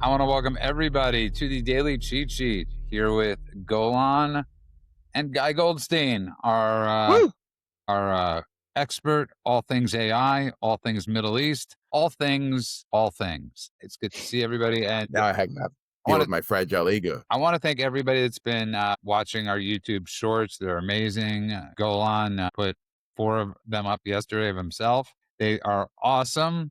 I want to welcome everybody to the Daily Cheat Sheet here with Golan and Guy Goldstein, our expert, all things AI, all things Middle East, all things. It's good to see everybody. And now I have to deal with my fragile ego. I want to thank everybody that's been watching our YouTube shorts. They're amazing. Golan put 4 of them up yesterday of himself. They are awesome.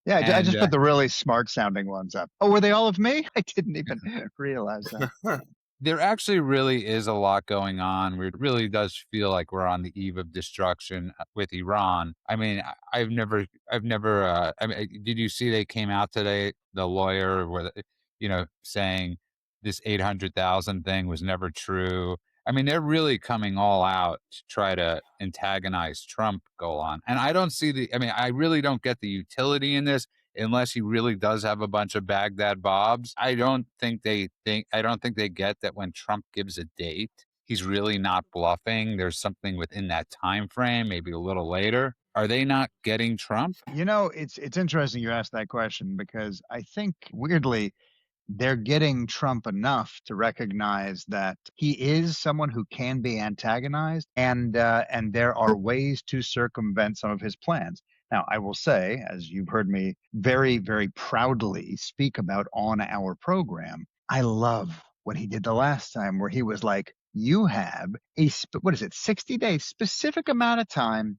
Yeah, I just put the really smart sounding ones up. Oh, were they all of me? I didn't even realize that. There actually really is a lot going on. It really does feel like we're on the eve of destruction with Iran. I mean, I've never, I mean, did you see they came out today, the lawyer, saying this 800,000 thing was never true. I mean, they're really coming all out to try to antagonize Trump, Golan. And I don't see I really don't get the utility in this unless he really does have a bunch of Baghdad Bobs. I don't think they get that when Trump gives a date, he's really not bluffing. There's something within that time frame, maybe a little later. Are they not getting Trump? You know, it's interesting you asked that question because I think weirdly, they're getting Trump enough to recognize that he is someone who can be antagonized, and there are ways to circumvent some of his plans. Now, I will say, as you've heard me very, very proudly speak about on our program, I love what he did the last time, where he was like, you have a 60 days, specific amount of time,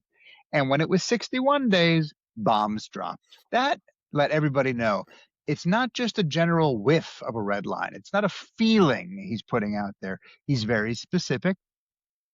and when it was 61 days, bombs dropped. That let everybody know. It's not just a general whiff of a red line. It's not a feeling he's putting out there. He's very specific,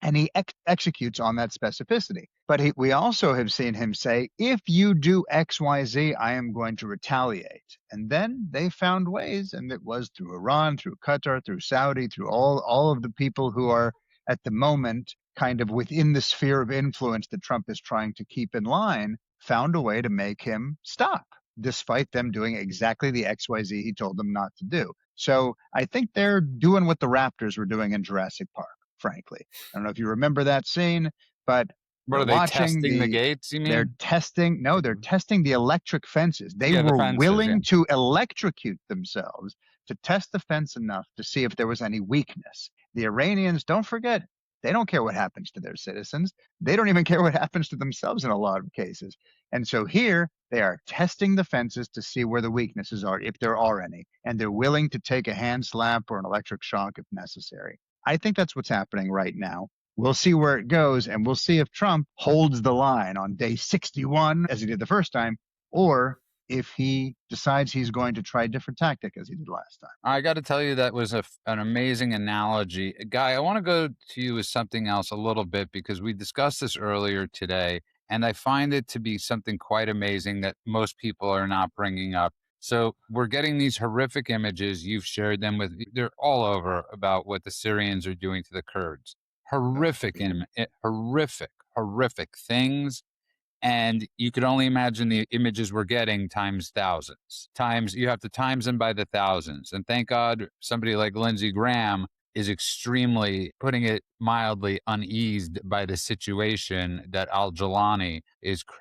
and he executes on that specificity. But we also have seen him say, if you do X, Y, Z, I am going to retaliate. And then they found ways, and it was through Iran, through Qatar, through Saudi, through all of the people who are at the moment kind of within the sphere of influence that Trump is trying to keep in line, found a way to make him stop, despite them doing exactly the XYZ he told them not to do. So I think they're doing what the Raptors were doing in Jurassic Park, frankly. I don't know if you remember that scene, but what are they testing the gates, you mean? They're testing the electric fences. They were willing to electrocute themselves to test the fence enough to see if there was any weakness. The Iranians, don't forget, they don't care what happens to their citizens. They don't even care what happens to themselves in a lot of cases. And so here they are testing the fences to see where the weaknesses are, if there are any, and they're willing to take a hand slap or an electric shock if necessary. I think that's what's happening right now. We'll see where it goes, and we'll see if Trump holds the line on day 61, as he did the first time, or if he decides he's going to try a different tactic as he did last time. I got to tell you, that was an amazing analogy. Guy, I want to go to you with something else a little bit, because we discussed this earlier today, and I find it to be something quite amazing that most people are not bringing up. So we're getting these horrific images. You've shared them they're all over about what the Syrians are doing to the Kurds. Horrific things. And you could only imagine the images we're getting times thousands. You have to times them by the thousands. And thank God somebody like Lindsey Graham is extremely, putting it mildly, uneased by the situation that al-Jilani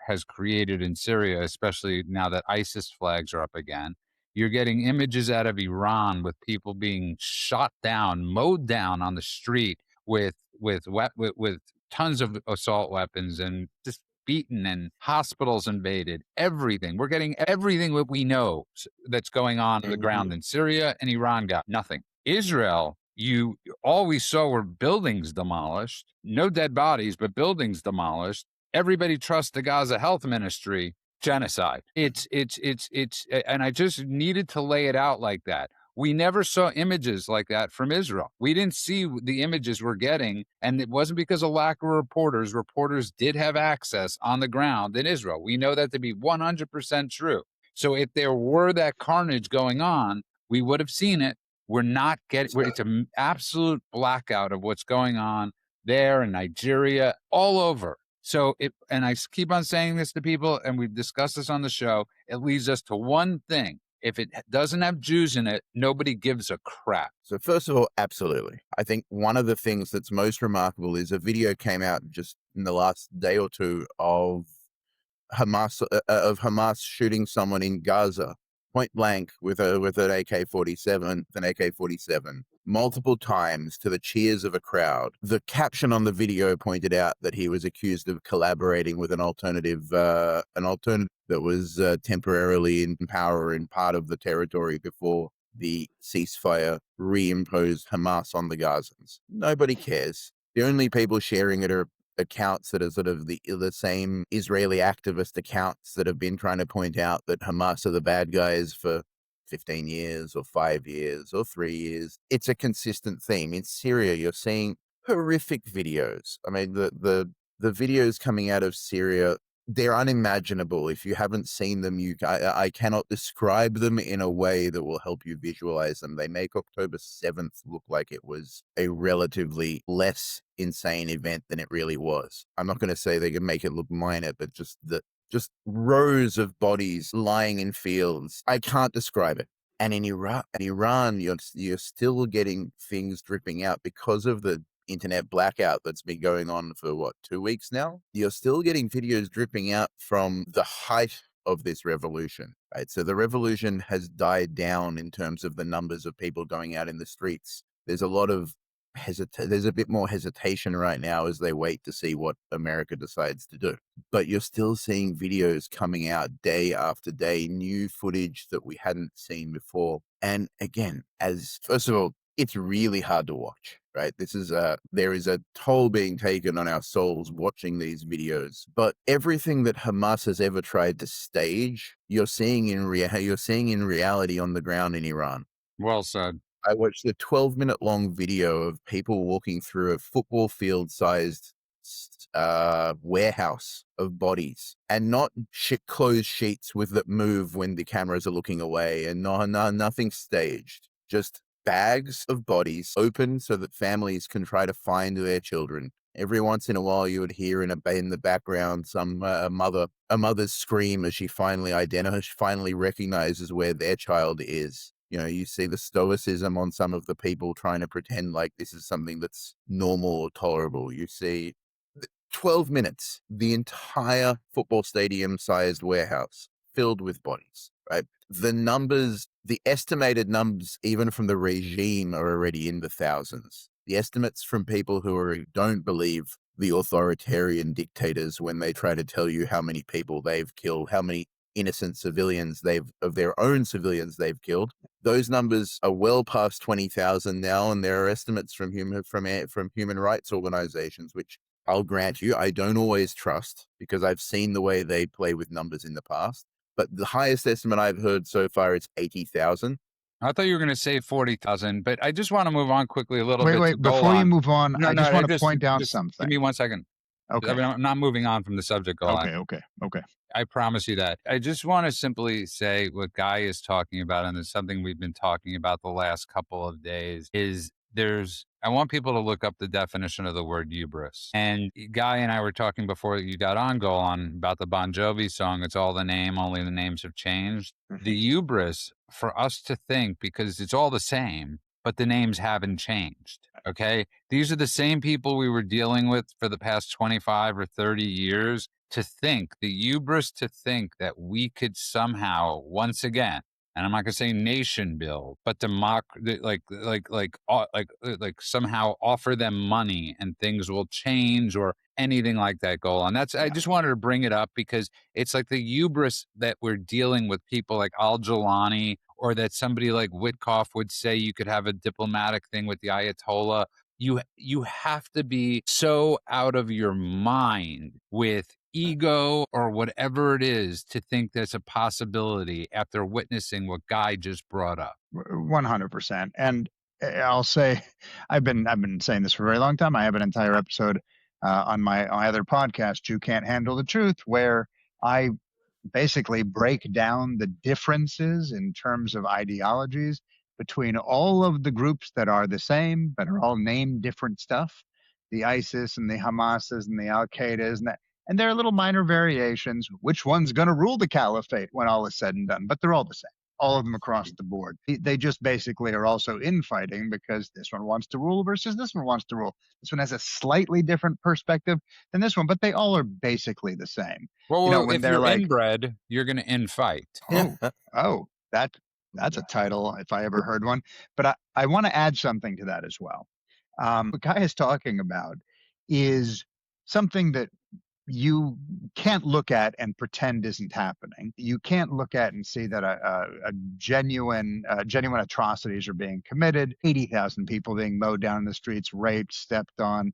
has created in Syria, especially now that ISIS flags are up again. You're getting images out of Iran with people being shot down, mowed down on the street with tons of assault weapons, and just beaten, and hospitals invaded, everything. We're getting everything that we know that's going on the ground in Syria, and Iran got nothing. Israel, all we saw were buildings demolished, no dead bodies, but buildings demolished. Everybody trusts the Gaza Health Ministry. Genocide. It's, and I just needed to lay it out like that. We never saw images like that from Israel. We didn't see the images we're getting, and it wasn't because of lack of reporters. Reporters did have access on the ground in Israel. We know that to be 100% true. So if there were that carnage going on, we would have seen it. We're not getting, it's an absolute blackout of what's going on there in Nigeria, all over. So and I keep on saying this to people, and we've discussed this on the show, it leads us to one thing. If it doesn't have Jews in it, nobody gives a crap. So first of all, absolutely. I think one of the things that's most remarkable is a video came out just in the last day or two of Hamas shooting someone in Gaza point blank with an AK-47, multiple times to the cheers of a crowd. The caption on the video pointed out that he was accused of collaborating with an alternative that was temporarily in power in part of the territory before the ceasefire reimposed Hamas on the Gazans. Nobody cares. The only people sharing it are accounts that are sort of the same Israeli activist accounts that have been trying to point out that Hamas are the bad guys for 15 years or 5 years or 3 years. It's a consistent theme. In Syria, you're seeing horrific videos. I mean, the videos coming out of Syria, they're unimaginable. If you haven't seen them, I cannot describe them in a way that will help you visualize them. They make October 7th look like it was a relatively less insane event than it really was. I'm not going to say they can make it look minor, but just rows of bodies lying in fields. I can't describe it. And in Iran, you're still getting things dripping out because of the internet blackout that's been going on for 2 weeks now. You're still getting videos dripping out from the height of this revolution, right? So the revolution has died down in terms of the numbers of people going out in the streets. There's a lot of there's a bit more hesitation right now as they wait to see what America decides to do. But you're still seeing videos coming out day after day, new footage that we hadn't seen before. And again, first of all, it's really hard to watch, right? There is a toll being taken on our souls watching these videos. But everything that Hamas has ever tried to stage, you're seeing in reality on the ground in Iran. Well said. I watched a 12-minute long video of people walking through a football field-sized warehouse of bodies, and not closed sheets that move when the cameras are looking away, and nothing staged. Just bags of bodies open so that families can try to find their children. Every once in a while, you would hear in the background a mother's scream as she finally recognizes where their child is. You know, you see the stoicism on some of the people trying to pretend like this is something that's normal or tolerable. You see 12 minutes, the entire football stadium-sized warehouse filled with bodies, right? The estimated numbers, even from the regime, are already in the thousands. The estimates from people who don't believe the authoritarian dictators when they try to tell you how many people they've killed, how many innocent civilians of their own civilians they've killed. Those numbers are well past 20,000 now, and there are estimates from human rights organizations, which I'll grant you I don't always trust because I've seen the way they play with numbers in the past. But the highest estimate I've heard so far is 80,000. I thought you were going to say 40,000, but I just want to move on quickly a little bit. Wait, before you move on, I just want to point out something. Give me 1 second. Okay. I'm not moving on from the subject. Okay. I promise you that. I just want to simply say what Guy is talking about, and it's something we've been talking about the last couple of days, is I want people to look up the definition of the word hubris. And Guy and I were talking before you got on, Golan, about the Bon Jovi song, It's All the Name, Only the Names Have Changed. Mm-hmm. The hubris, for us to think, because it's all the same, but the names haven't changed, okay? These are the same people we were dealing with for the past 25 or 30 years. The hubris to think that we could somehow, once again, and I'm not going to say nation build, but somehow offer them money and things will change or anything like that, Golan. I just wanted to bring it up because it's like the hubris that we're dealing with people like Al-Jilani, or that somebody like Witkoff would say you could have a diplomatic thing with the Ayatollah. You have to be so out of your mind with ego or whatever it is to think there's a possibility after witnessing what Guy just brought up. 100%. And I'll say, I've been saying this for a very long time. I have an entire episode on my other podcast, You Can't Handle the Truth, where I basically break down the differences in terms of ideologies between all of the groups that are the same, but are all named different stuff. The ISIS and the Hamases and the Al-Qaedas and there are little minor variations. Which one's going to rule the caliphate when all is said and done? But they're all the same, all of them across the board. They just basically are also infighting because this one wants to rule versus this one wants to rule. This one has a slightly different perspective than this one, but they all are basically the same. Well, when if they're you're like, inbred, you're going to infight. oh, That's a title if I ever heard one. But I want to add something to that as well. What Guy is talking about is something that you can't look at and pretend isn't happening. You can't look at and see that a genuine atrocities are being committed. 80,000 people being mowed down in the streets, raped, stepped on,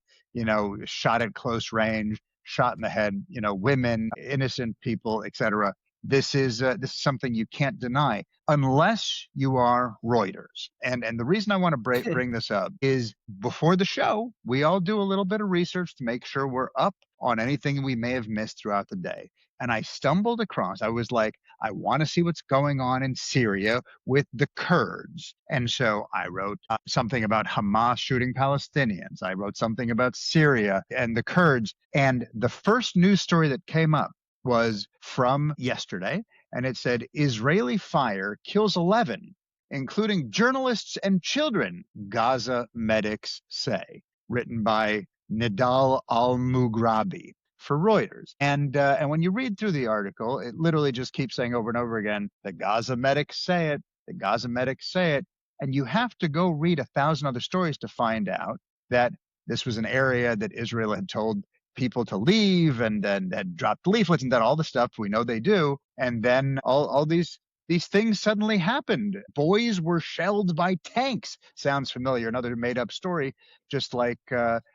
shot at close range, shot in the head. Women, innocent people, etc. This is something you can't deny unless you are Reuters. And the reason I want to bring this up is before the show, we all do a little bit of research to make sure we're up on anything we may have missed throughout the day. And I stumbled across, I was like, I want to see what's going on in Syria with the Kurds. And so I wrote something about Hamas shooting Palestinians. I wrote something about Syria and the Kurds. And the first news story that came up was from yesterday. And it said, Israeli fire kills 11, including journalists and children, Gaza medics say, written by Nidal al-Mughrabi for Reuters. And when you read through the article, it literally just keeps saying over and over again, the Gaza medics say it, the Gaza medics say it. And you have to go read 1,000 other stories to find out that this was an area that Israel had told people to leave and then had dropped leaflets and done all the stuff we know they do. And then all these things suddenly happened. Boys were shelled by tanks. Sounds familiar. Another made up story, just like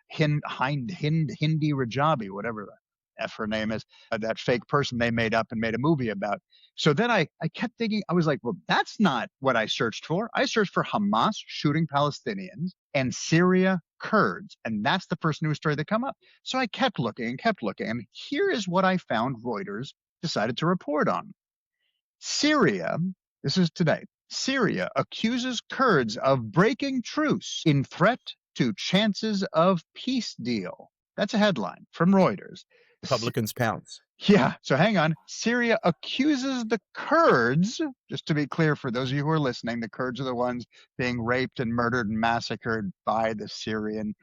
Hindi Rajabi, whatever the F her name is, that fake person they made up and made a movie about. So then I kept thinking, I was like, well, that's not what I searched for. I searched for Hamas shooting Palestinians and Syria Kurds. And that's the first news story that come up. So I kept looking. And here is what I found Reuters decided to report on. Syria, this is today, Syria accuses Kurds of breaking truce in threat to chances of peace deal. That's a headline from Reuters. Republicans pounce. Yeah, so hang on. Syria accuses the Kurds, just to be clear for those of you who are listening, the Kurds are the ones being raped and murdered and massacred by the Syrian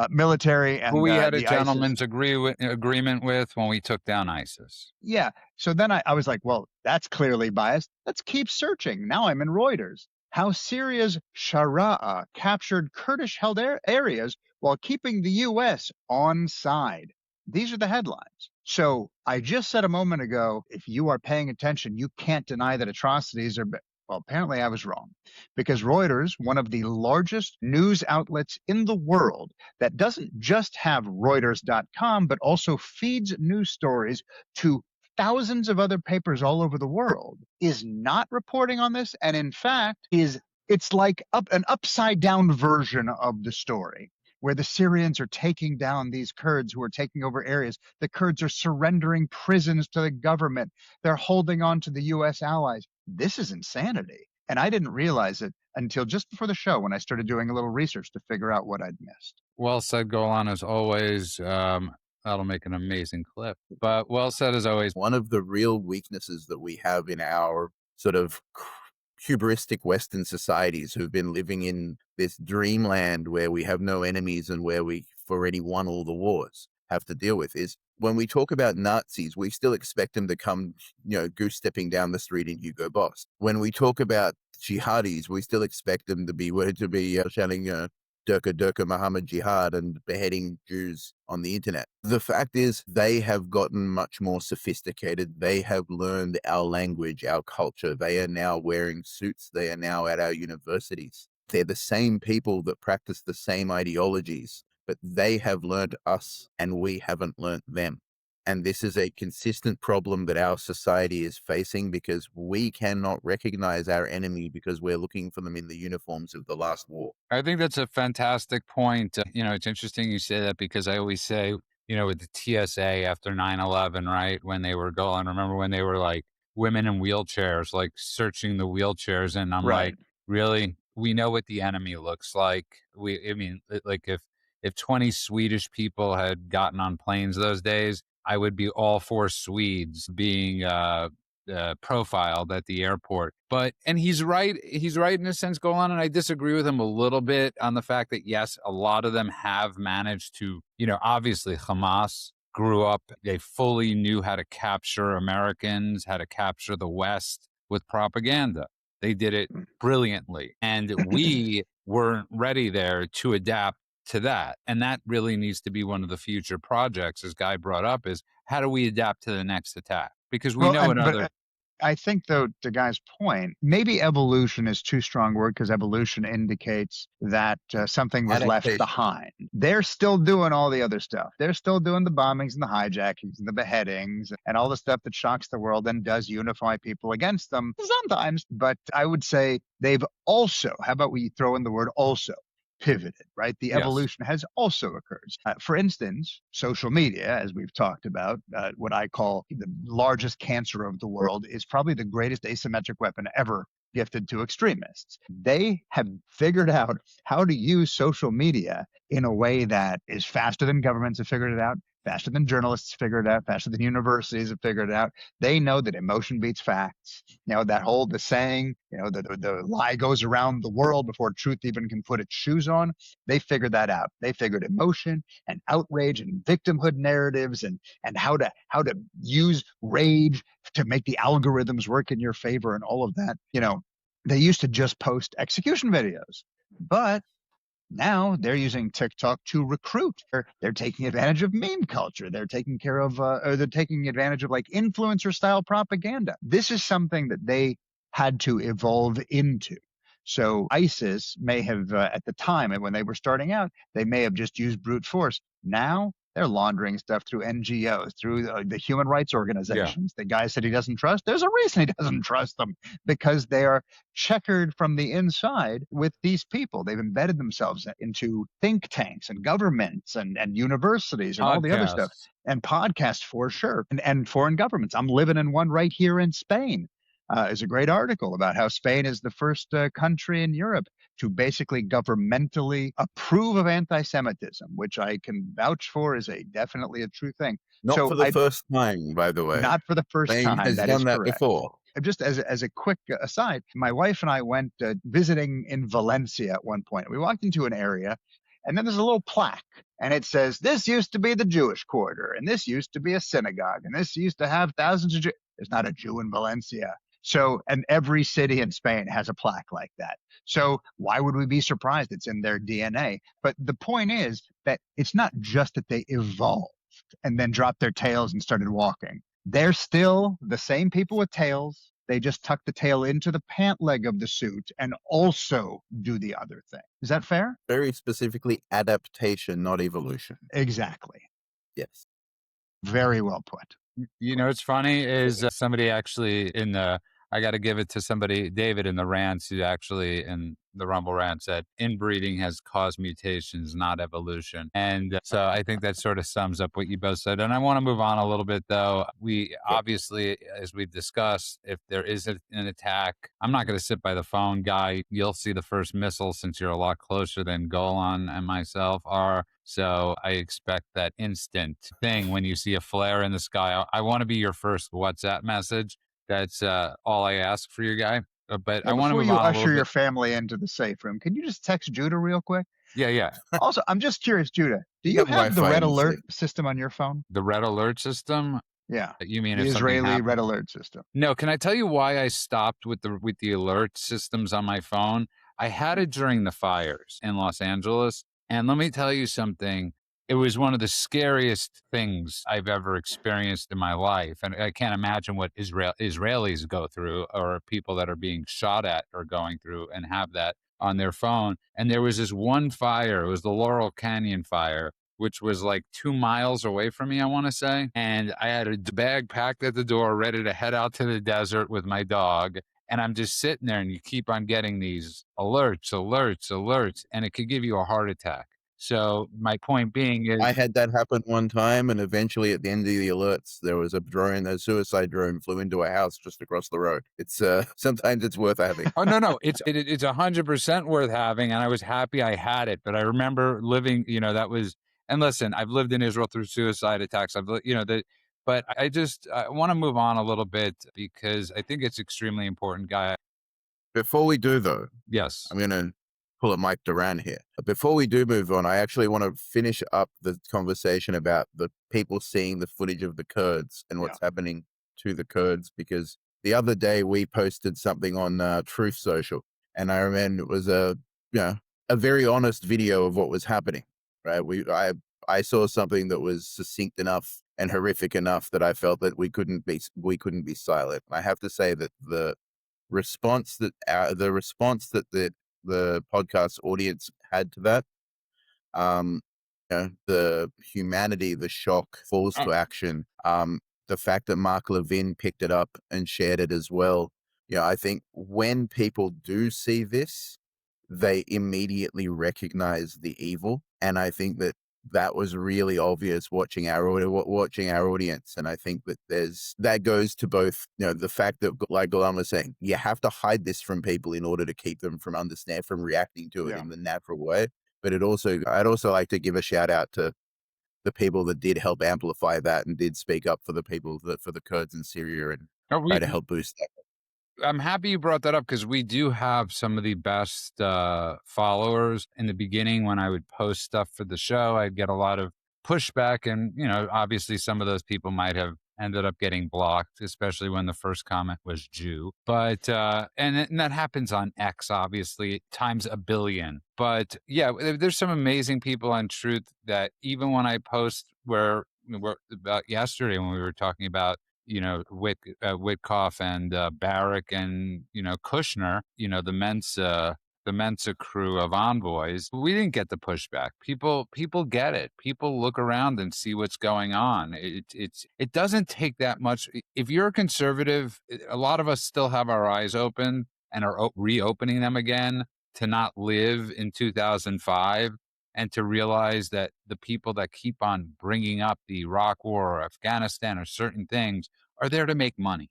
military and who we had a the ISIS. gentleman's agreement with when we took down ISIS. Yeah, so then I was like, well, that's clearly biased. Let's keep searching. Now I'm in Reuters. How Syria's Sharaa captured Kurdish-held areas while keeping the U.S. on side. These are the headlines. So I just said a moment ago, if you are paying attention, you can't deny that atrocities are, well, apparently I was wrong. Because Reuters, one of the largest news outlets in the world that doesn't just have Reuters.com, but also feeds news stories to thousands of other papers all over the world, is not reporting on this. And in fact, it's like an upside down version of the story, where the Syrians are taking down these Kurds who are taking over areas. The Kurds are surrendering prisons to the government. They're holding on to the U.S. allies. This is insanity. And I didn't realize it until just before the show when I started doing a little research to figure out what I'd missed. Well said, Golan, as always. That'll make an amazing clip. But well said, as always. One of the real weaknesses that we have in our sort of hubristic Western societies who've been living in this dreamland where we have no enemies and where we've already won all the wars have to deal with is when we talk about Nazis, we still expect them to come, goose stepping down the street in Hugo Boss. When we talk about jihadis, we still expect them to be shouting Durka Durka Muhammad Jihad and beheading Jews on the internet. The fact is they have gotten much more sophisticated. They have learned our language, our culture. They are now wearing suits. They are now at our universities. They're the same people that practice the same ideologies, but they have learned us and we haven't learned them. And this is a consistent problem that our society is facing because we cannot recognize our enemy because we're looking for them in the uniforms of the last war. I think that's a fantastic point. It's interesting you say that because I always say, with the TSA after 9/11, right? When they were going, remember when they were like women in wheelchairs, like searching the wheelchairs. And I'm Right. like, really? We know what the enemy looks like. Like if 20 Swedish people had gotten on planes those days, I would be all for Swedes being profiled at the airport. And he's right. He's right in a sense, Golan, and I disagree with him a little bit on the fact that, yes, a lot of them have managed to, obviously Hamas grew up. They fully knew how to capture Americans, how to capture the West with propaganda. They did it brilliantly. And we weren't ready there to adapt to that. And that really needs to be one of the future projects, as Guy brought up, is how do we adapt to the next attack? Because we Well, know another. I think, though, to Guy's point, maybe evolution is too strong a word, because evolution indicates that something was left Adaptation. behind. They're still doing all the other stuff. They're still doing the bombings and the hijackings and the beheadings and all the stuff that shocks the world and does unify people against them sometimes. But I would say they've also, how about we throw in the word also? Pivoted, right? The Yes. evolution has also occurred. For instance, social media, as we've talked about, what I call the largest cancer of the world, is probably the greatest asymmetric weapon ever gifted to extremists. They have figured out how to use social media in a way that is faster than governments have figured it out, faster than journalists figured it out, faster than universities have figured it out. They know that emotion beats facts. The saying, the lie goes around the world before truth even can put its shoes on. They figured that out. They figured emotion and outrage and victimhood narratives and how to use rage to make the algorithms work in your favor and all of that. They used to just post execution videos, but now they're using TikTok to recruit. They're taking advantage of meme culture. They're taking advantage of like influencer style propaganda. This is something that they had to evolve into. So ISIS may have, at the time when they were starting out, they may have just used brute force. Now they're laundering stuff through NGOs, through the human rights organizations. The guy said he doesn't trust. There's a reason he doesn't trust them, because they are checkered from the inside with these people. They've embedded themselves into think tanks and governments and universities and all the other stuff, and podcasts for sure, and foreign governments. I'm living in one right here in Spain. Is a great article about how Spain is the first country in Europe to basically governmentally approve of anti-Semitism, which I can vouch for is definitely a true thing. Not for the first time, by the way. Not for the first Spain time. has That done is that correct. before. Just as a quick aside, my wife and I went visiting in Valencia at one point. We walked into an area, and then there's a little plaque, and it says, "This used to be the Jewish quarter, and this used to be a synagogue, and this used to have thousands of Jews." There's not a Jew in Valencia. So, and every city in Spain has a plaque like that. So why would we be surprised? It's in their DNA. But the point is that it's not just that they evolved and then dropped their tails and started walking. They're still the same people with tails. They just tuck the tail into the pant leg of the suit and also do the other thing. Is that fair? Very specifically adaptation, not evolution. Exactly. Yes. Very well put. What's funny is somebody actually I got to give it to somebody, David in the rants, who actually in the Rumble rant said, inbreeding has caused mutations, not evolution. And so I think that sort of sums up what you both said. And I want to move on a little bit, though. We obviously, as we've discussed, if there is an attack, I'm not going to sit by the phone. Guy, you'll see the first missile since you're a lot closer than Golan and myself are. So I expect that instant thing when you see a flare in the sky. I want to be your first WhatsApp message. That's all I ask for you, Guy. But I want to move on a little bit. Before you usher your family into the safe room, can you just text Judah real quick? Yeah. Also, I'm just curious, Judah, do you have the red alert system on your phone? The red alert system? Yeah. You mean the Israeli red alert system? No. Can I tell you why I stopped with the alert systems on my phone? I had it during the fires in Los Angeles. And let me tell you something. It was one of the scariest things I've ever experienced in my life. And I can't imagine what Israelis go through, or people that are being shot at are going through and have that on their phone. And there was this one fire. It was the Laurel Canyon fire, which was like 2 miles away from me, I want to say. And I had a bag packed at the door, ready to head out to the desert with my dog. And I'm just sitting there, and you keep on getting these alerts, and it could give you a heart attack. So my point being is, I had that happen one time, and eventually at the end of the alerts, there was a suicide drone flew into a house just across the road. It's sometimes it's worth having. Oh, no, it's 100% worth having, and I was happy I had it. But I remember living, and listen, I've lived in Israel through suicide attacks. But I want to move on a little bit, because I think it's extremely important, Guy. Before we do, though, yes, I'm going to pull a Mike Duran here. But before we do move on, I actually want to finish up the conversation about the people seeing the footage of the Kurds and what's happening to the Kurds, because the other day we posted something on Truth Social, and I remember it was a very honest video of what was happening. Right, I saw something that was succinct enough and horrific enough that I felt that we couldn't be silent. I have to say that the response that the podcast audience had to that, the humanity, the shock, falls to action, the fact that Mark Levin picked it up and shared it as well. I think when people do see this, they immediately recognize the evil, and I think that was really obvious watching our audience. And I think that goes to both, the fact that, like Ghulam was saying, you have to hide this from people in order to keep them from reacting to it in the natural way. But I'd also like to give a shout out to the people that did help amplify that and did speak up for the for the Kurds in Syria and try to help boost that. I'm happy you brought that up, because we do have some of the best followers. In the beginning, when I would post stuff for the show, I'd get a lot of pushback. And, obviously some of those people might have ended up getting blocked, especially when the first comment was Jew. But, and that happens on X, obviously, times a billion. But yeah, there's some amazing people on Truth that even when I post about yesterday when we were talking about Witkoff and Barrack and Kushner, the Mensa crew of envoys, we didn't get the pushback. People get it. People look around and see what's going on. It doesn't take that much. If you're a conservative, a lot of us still have our eyes open and are reopening them again to not live in 2005. And to realize that the people that keep on bringing up the Iraq War or Afghanistan or certain things are there to make money.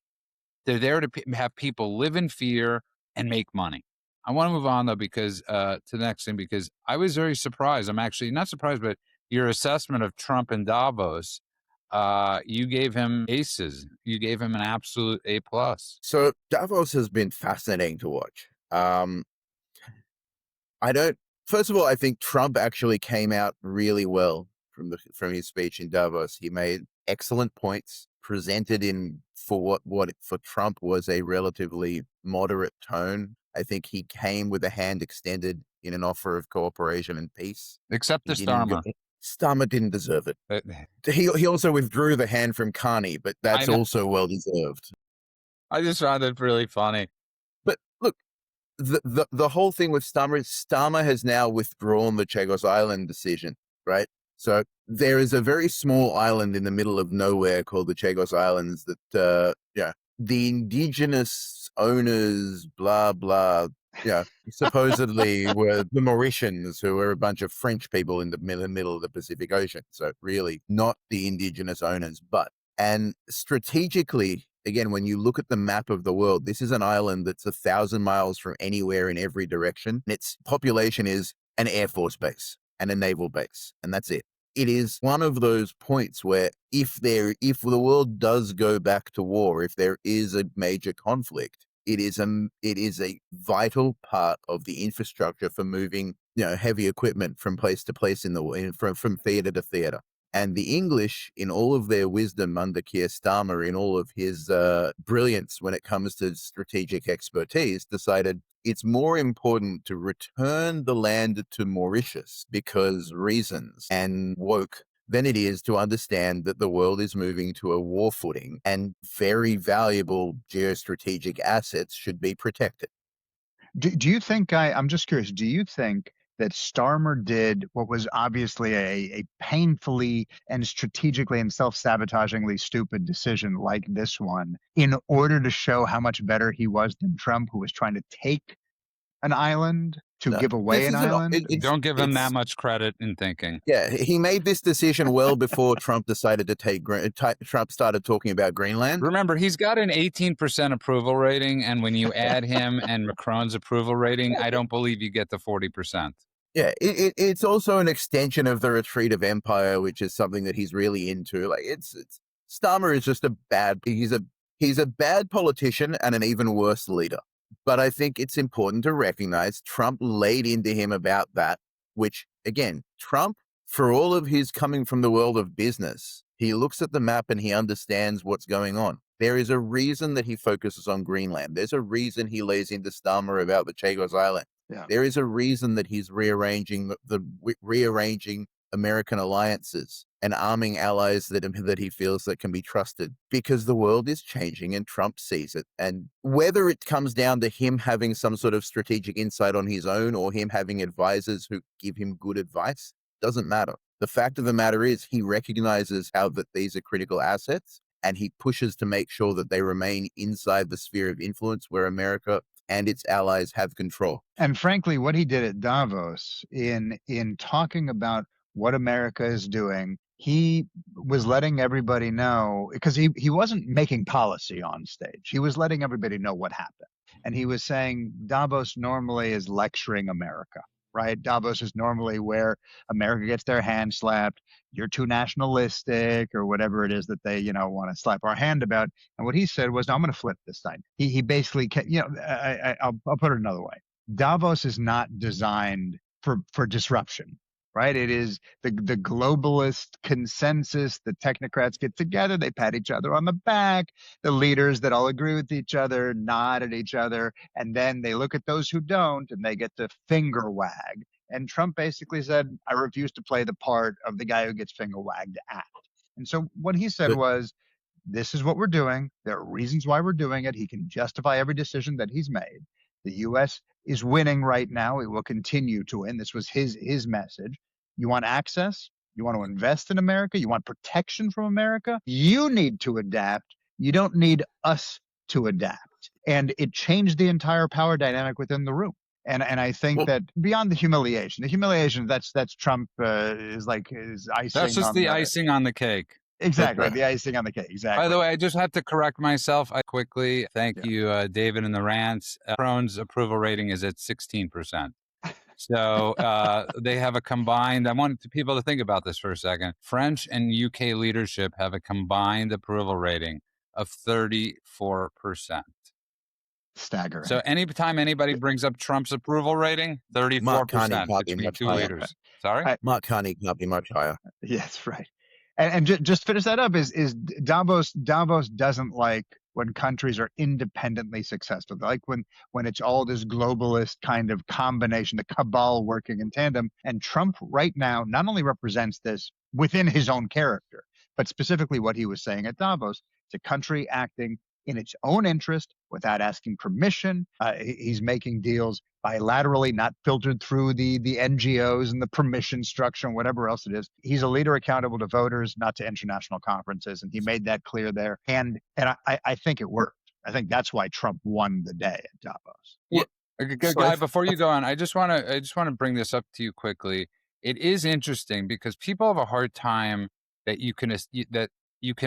They're there to have people live in fear and make money. I want to move on, though, because to the next thing, because I was very surprised. I'm actually not surprised, but your assessment of Trump and Davos, you gave him aces. You gave him an absolute A+. So Davos has been fascinating to watch. First of all, I think Trump actually came out really well from his speech in Davos. He made excellent points, presented for what for Trump was a relatively moderate tone. I think he came with a hand extended in an offer of cooperation and peace. Except to Starmer. Starmer didn't deserve it. He also withdrew the hand from Carney, but that's also well deserved. I just found it really funny. But look, the whole thing with Starmer has now withdrawn the Chagos Island decision, right? So there is a very small island in the middle of nowhere called the Chagos Islands that, the indigenous owners, blah, blah, supposedly were the Mauritians, who were a bunch of French people in the middle of the Pacific Ocean. So really not the indigenous owners, and strategically, again, when you look at the map of the world, this is an island that's 1,000 miles from anywhere in every direction. Its population is an Air Force base and a naval base, and that's it. It is one of those points where if the world does go back to war, if there is a major conflict, it is a vital part of the infrastructure for moving, heavy equipment from place to place from theater to theater. And the English, in all of their wisdom under Keir Starmer, in all of his brilliance when it comes to strategic expertise, decided it's more important to return the land to Mauritius because reasons and woke than it is to understand that the world is moving to a war footing and very valuable geostrategic assets should be protected. Do you think, I'm just curious, do you think that Starmer did what was obviously a painfully and strategically and self-sabotagingly stupid decision like this one in order to show how much better he was than Trump, who was trying to take an island to give away an island? Don't give him that much credit in thinking. Yeah, he made this decision well before Trump decided to Trump started talking about Greenland. Remember, he's got an 18% approval rating, and when you add him and Macron's approval rating, I don't believe you get the 40%. Yeah, it's also an extension of the retreat of empire, which is something that he's really into. Like Starmer is just he's a bad politician and an even worse leader. But I think it's important to recognize Trump laid into him about that, which, again, Trump, for all of his coming from the world of business, he looks at the map and he understands what's going on. There is a reason that he focuses on Greenland. There's a reason he lays into Starmer about the Chagos Island. Yeah. There is a reason that he's rearranging rearranging American alliances and arming allies that he feels that can be trusted, because the world is changing and Trump sees it. And whether it comes down to him having some sort of strategic insight on his own or him having advisors who give him good advice, doesn't matter. The fact of the matter is he recognizes how that these are critical assets, and he pushes to make sure that they remain inside the sphere of influence where America and its allies have control. And frankly, what he did at Davos in talking about what America is doing, he was letting everybody know, because he wasn't making policy on stage. He was letting everybody know what happened. And he was saying Davos normally is lecturing America, right? Davos is normally where America gets their hand slapped. You're too nationalistic or whatever it is that they, want to slap our hand about. And what he said was, no, I'm going to flip this time. He basically, I'll put it another way. Davos is not designed for disruption, right? It is the globalist consensus. The technocrats get together, they pat each other on the back. The leaders that all agree with each other nod at each other, and then they look at those who don't, and they get to finger wag. And Trump basically said, I refuse to play the part of the guy who gets finger wagged at. And so what he said was, this is what we're doing. There are reasons why we're doing it. He can justify every decision that he's made. The U.S. is winning right now. It will continue to win. This was his message. You want access? You want to invest in America? You want protection from America? You need to adapt. You don't need us to adapt. And it changed the entire power dynamic within the room. And I think that beyond the humiliation, that's Trump is icing. That's just the icing on the cake. Exactly, the icing on the cake. Exactly. By the way, I just have to correct myself quickly. Thank you, David, in the rants. Macron's approval rating is at 16%. So they have a combined, I want people to think about this for a second. French and UK leadership have a combined approval rating of 34%. Staggering. So anytime anybody brings up Trump's approval rating, 34% between two leaders. Sorry? Mark Carney can't be much higher. Yes, right. And just finish that up is Davos doesn't like when countries are independently successful. They like when it's all this globalist kind of combination, the cabal working in tandem. And Trump right now not only represents this within his own character, but specifically what he was saying at Davos. It's a country acting in its own interest without asking permission. He's making deals bilaterally, not filtered through the NGOs and the permission structure and whatever else it is. He's a leader accountable to voters, not to international conferences. And he made that clear there. And I think it worked. I think that's why Trump won the day at Davos. Yeah. Guy, before you go on, I just want to bring this up to you quickly. It is interesting because people have a hard time that you can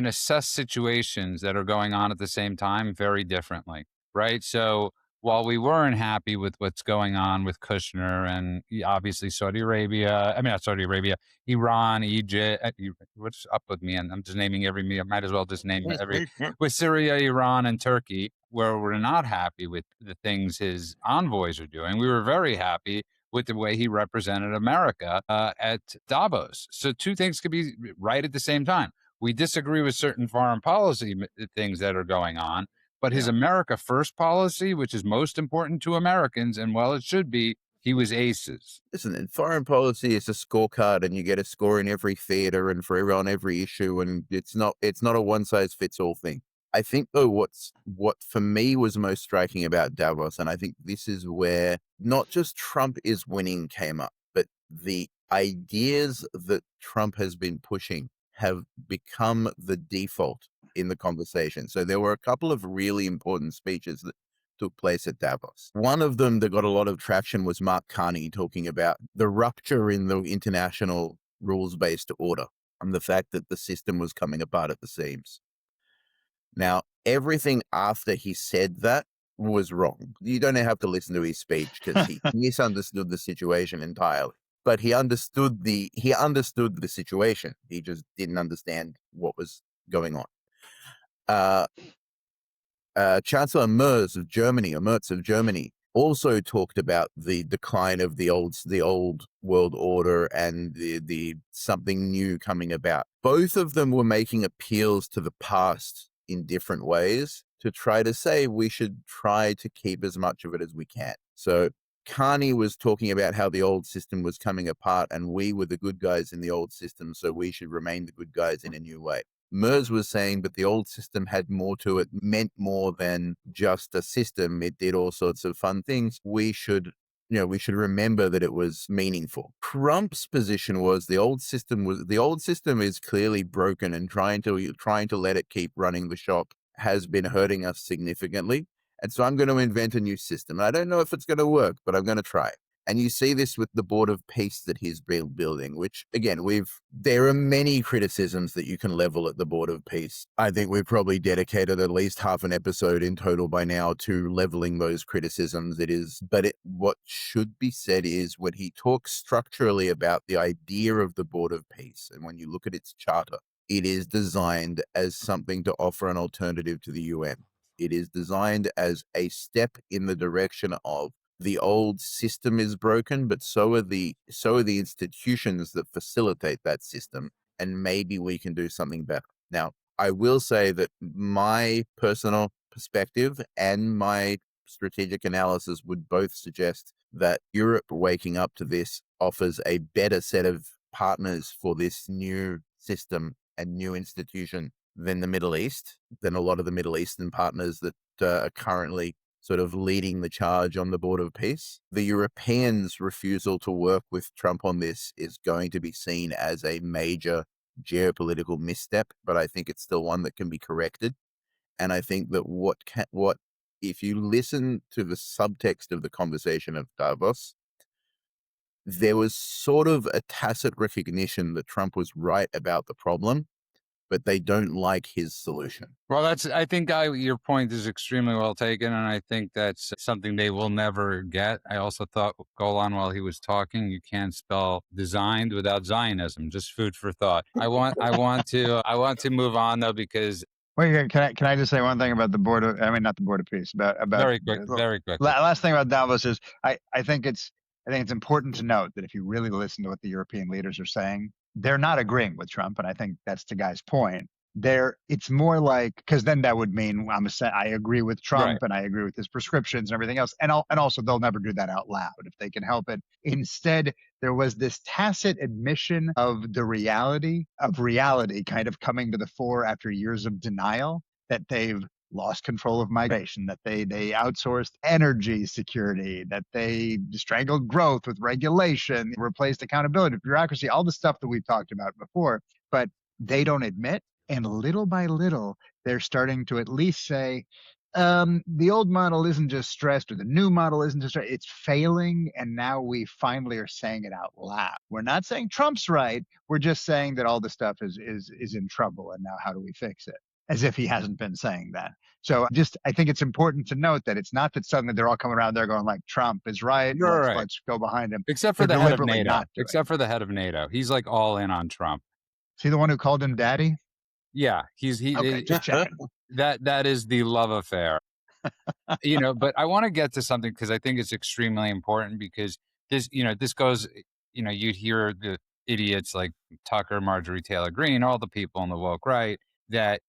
assess situations that are going on at the same time very differently, right? So while we weren't happy with what's going on with Kushner and obviously Iran, Egypt, what's up with me? And I'm just naming I might as well just name every, with Syria, Iran, and Turkey, where we're not happy with the things his envoys are doing. We were very happy with the way he represented America at Davos. So two things could be right at the same time. We disagree with certain foreign policy things that are going on, but his America First policy, which is most important to Americans, and well, it should be, he was aces. Listen, in foreign policy, it's a scorecard, and you get a score in every theater and on every issue, and it's not a one size fits all thing. I think though, what for me was most striking about Davos, and I think this is where not just Trump is winning came up, but the ideas that Trump has been pushing have become the default in the conversation. So there were a couple of really important speeches that took place at Davos. One of them that got a lot of traction was Mark Carney talking about the rupture in the international rules-based order and the fact that the system was coming apart at the seams. Now, everything after he said that was wrong. You don't have to listen to his speech because he misunderstood the situation entirely. But he understood the situation. He just didn't understand what was going on. Chancellor Merz of Germany also talked about the decline of the old world order and the something new coming about. Both of them were making appeals to the past in different ways to try to say we should try to keep as much of it as we can. So Carney was talking about how the old system was coming apart and we were the good guys in the old system, so we should remain the good guys in a new way. Mers was saying that the old system had more to it, meant more than just a system. It did all sorts of fun things. We should remember that it was meaningful. Trump's position was the old system is clearly broken, and trying to let it keep running the shop has been hurting us significantly. And so I'm going to invent a new system. I don't know if it's going to work, but I'm going to try. And you see this with the Board of Peace that he's building, which, again, there are many criticisms that you can level at the Board of Peace. I think we've probably dedicated at least half an episode in total by now to leveling those criticisms. What should be said is when he talks structurally about the idea of the Board of Peace, and when you look at its charter, it is designed as something to offer an alternative to the UN. It is designed as a step in the direction of the old system is broken, but so are the institutions that facilitate that system, and maybe we can do something better. Now, I will say that my personal perspective and my strategic analysis would both suggest that Europe waking up to this offers a better set of partners for this new system and new institution than the Middle East, than a lot of the Middle Eastern partners that are currently sort of leading the charge on the Board of Peace. The Europeans' refusal to work with Trump on this is going to be seen as a major geopolitical misstep, but I think it's still one that can be corrected. And I think that if you listen to the subtext of the conversation of Davos, there was sort of a tacit recognition that Trump was right about the problem, but they don't like his solution. Well, I think your point is extremely well taken, and I think that's something they will never get. I also thought Golan, while he was talking, you can't spell designed without Zionism. Just food for thought. I want to move on though, because Wait, can I just say one thing about not the Board of Peace, about very quick. Last thing about Davos is I think it's important to note that if you really listen to what the European leaders are saying, they're not agreeing with Trump, and I think that's the guy's point. It's more like, because then that would mean I agree with Trump, Right. and I agree with his prescriptions and everything else, and also they'll never do that out loud if they can help it. Instead, there was this tacit admission of the reality kind of coming to the fore after years of denial, that they've lost control of migration, that they outsourced energy security, that they strangled growth with regulation, replaced accountability, bureaucracy, all the stuff that we've talked about before, but they don't admit. And little by little, they're starting to at least say, the old model isn't just stressed, or the new model isn't just stressed, it's failing. And now we finally are saying it out loud. We're not saying Trump's right. We're just saying that all the stuff is in trouble. And now how do we fix it? As if he hasn't been saying that. So I think it's important to note that it's not that suddenly they're all coming around there going like, Trump is right. Let's go behind him. Except for the head of NATO. Except for the head of NATO. He's like all in on Trump. Is he the one who called him daddy? Yeah, okay, just checking. That is the love affair. But I want to get to something because I think it's extremely important, because this goes, you'd hear the idiots like Tucker, Marjorie Taylor Greene, all the people on the woke right, that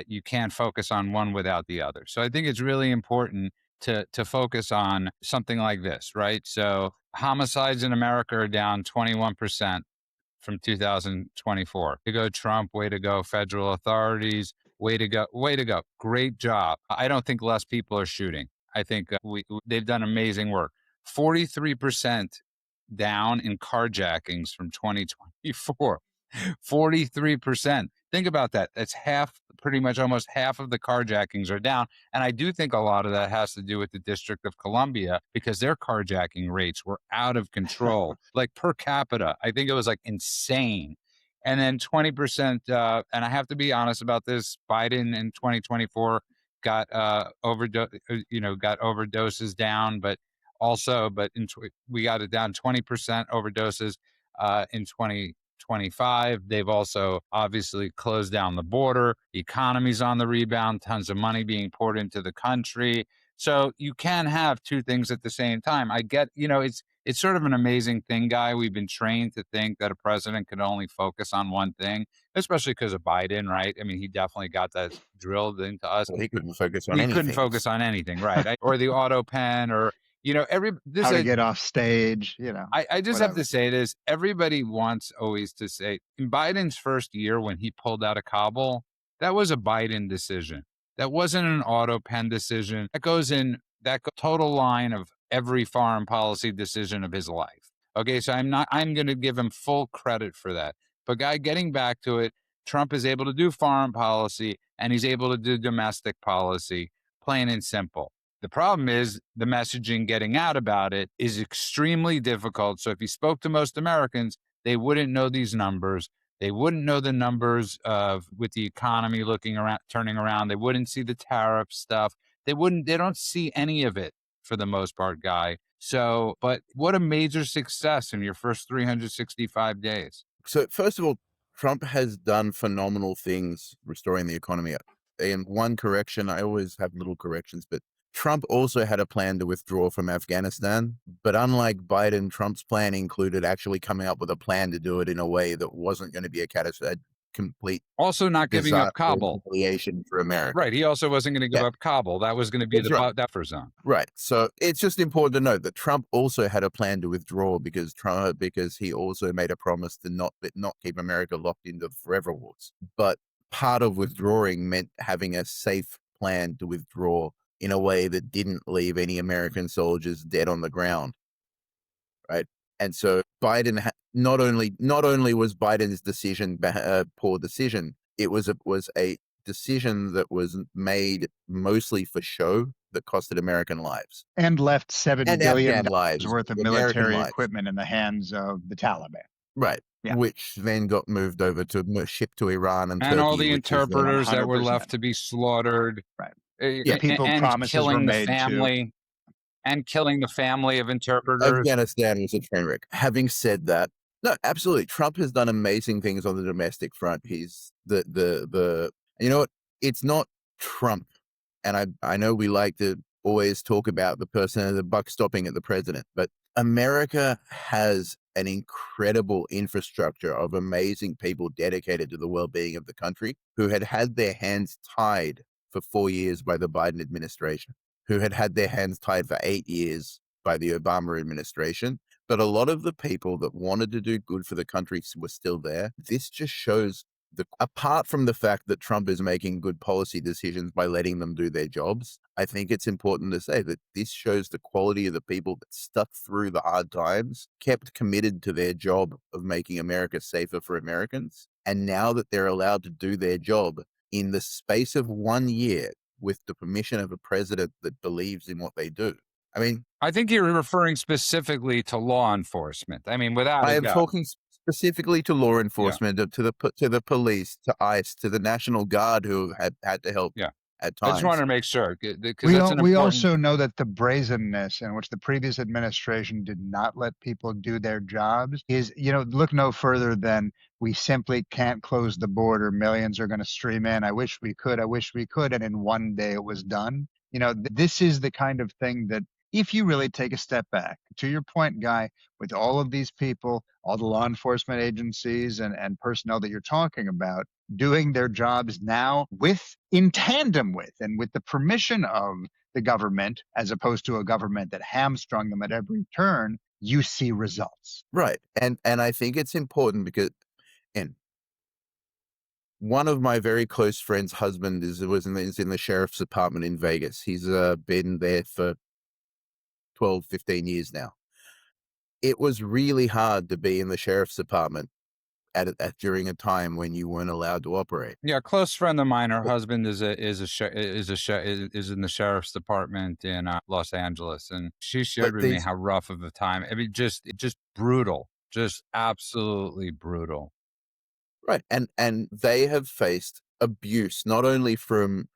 you can't focus on one without the other. So I think it's really important to focus on something like this, right? So homicides in America are down 21% from 2024. Way to go, Trump. Way to go, federal authorities. Way to go. Great job. I don't think less people are shooting. I think they've done amazing work. 43% down in carjackings from 2024. 43%. Think about that. That's pretty much almost half of the carjackings are down. And I do think a lot of that has to do with the District of Columbia, because their carjacking rates were out of control, like per capita. I think it was like insane. And then 20%, and I have to be honest about this, Biden in 2024 got overdoses down, but we got it down 20% overdoses in 2025. They've also obviously closed down the border. The economy's on the rebound, tons of money being poured into the country. So you can have two things at the same time. I get, It's sort of an amazing thing, Guy. We've been trained to think that a president can only focus on one thing, especially because of Biden, right? I mean, he definitely got that drilled into us. Well, he couldn't focus on We couldn't anything. focus on anything, right? Or the auto pen, or How to get off stage, I just have whatever. to say this. Everybody wants always to say in Biden's first year when he pulled out of Kabul, that was a Biden decision. That wasn't an auto pen decision. That goes in total line of every foreign policy decision of his life. Okay, so I'm going to give him full credit for that. But Guy, getting back to it, Trump is able to do foreign policy and he's able to do domestic policy, plain and simple. The problem is the messaging getting out about it is extremely difficult. So if you spoke to most Americans, they wouldn't know these numbers. They wouldn't know the numbers of with the economy looking around, turning around. They wouldn't see the tariff stuff. They don't see any of it for the most part, Guy. So, but what a major success in your first 365 days. So first of all, Trump has done phenomenal things restoring the economy. And one correction, I always have little corrections, but Trump also had a plan to withdraw from Afghanistan. But unlike Biden, Trump's plan included actually coming up with a plan to do it in a way that wasn't going to be a catastrophic, complete Also not giving up Kabul. Humiliation for America. Right. He also wasn't going to give up Kabul. That was going to be the buffer zone. Right. So it's just important to note that Trump also had a plan to withdraw because he also made a promise to not keep America locked into the forever wars. But part of withdrawing meant having a safe plan to withdraw in a way that didn't leave any American soldiers dead on the ground. Right. And so Biden not only was Biden's decision a poor decision, it was a decision that was made mostly for show that costed American lives and left $7 billion worth of military equipment in the hands of the Taliban. Right. Yeah. Which then got moved over to shipped to Iran and Turkey, all the interpreters that were left to be slaughtered. Right. People promises were made to. And killing the family of interpreters. Afghanistan was a train wreck. Having said that, no, absolutely. Trump has done amazing things on the domestic front. He's you know what? It's not Trump. And I know we like to always talk about the person, the buck stopping at the president, but America has an incredible infrastructure of amazing people dedicated to the well-being of the country who had their hands tied for 4 years by the Biden administration, who had their hands tied for 8 years by the Obama administration. But a lot of the people that wanted to do good for the country were still there. This just shows apart from the fact that Trump is making good policy decisions by letting them do their jobs, I think it's important to say that this shows the quality of the people that stuck through the hard times, kept committed to their job of making America safer for Americans. And now that they're allowed to do their job in the space of 1 year with the permission of a president that believes in what they do. I mean, I think you're referring specifically to law enforcement. I mean, without I am talking specifically to law enforcement, to the police, to ICE, to the National Guard who had to help at times. I just wanted to make sure. We also know that the brazenness in which the previous administration did not let people do their jobs is, look no further than we simply can't close the border. Millions are going to stream in. I wish we could. And in 1 day it was done. This is the kind of thing that if you really take a step back, to your point, Guy, with all of these people, all the law enforcement agencies and personnel that you're talking about, doing their jobs now in tandem with and with the permission of the government, as opposed to a government that hamstrung them at every turn, you see results. Right. And I think it's important because one of my very close friends' husband is in the sheriff's department in Vegas. He's been there for 12, 15 years now. It was really hard to be in the sheriff's department during a time when you weren't allowed to operate. Yeah, a close friend of mine, her husband is in the sheriff's department in Los Angeles, and she shared with me how rough of a time. I mean, just brutal, just absolutely brutal. Right, and they have faced abuse not only from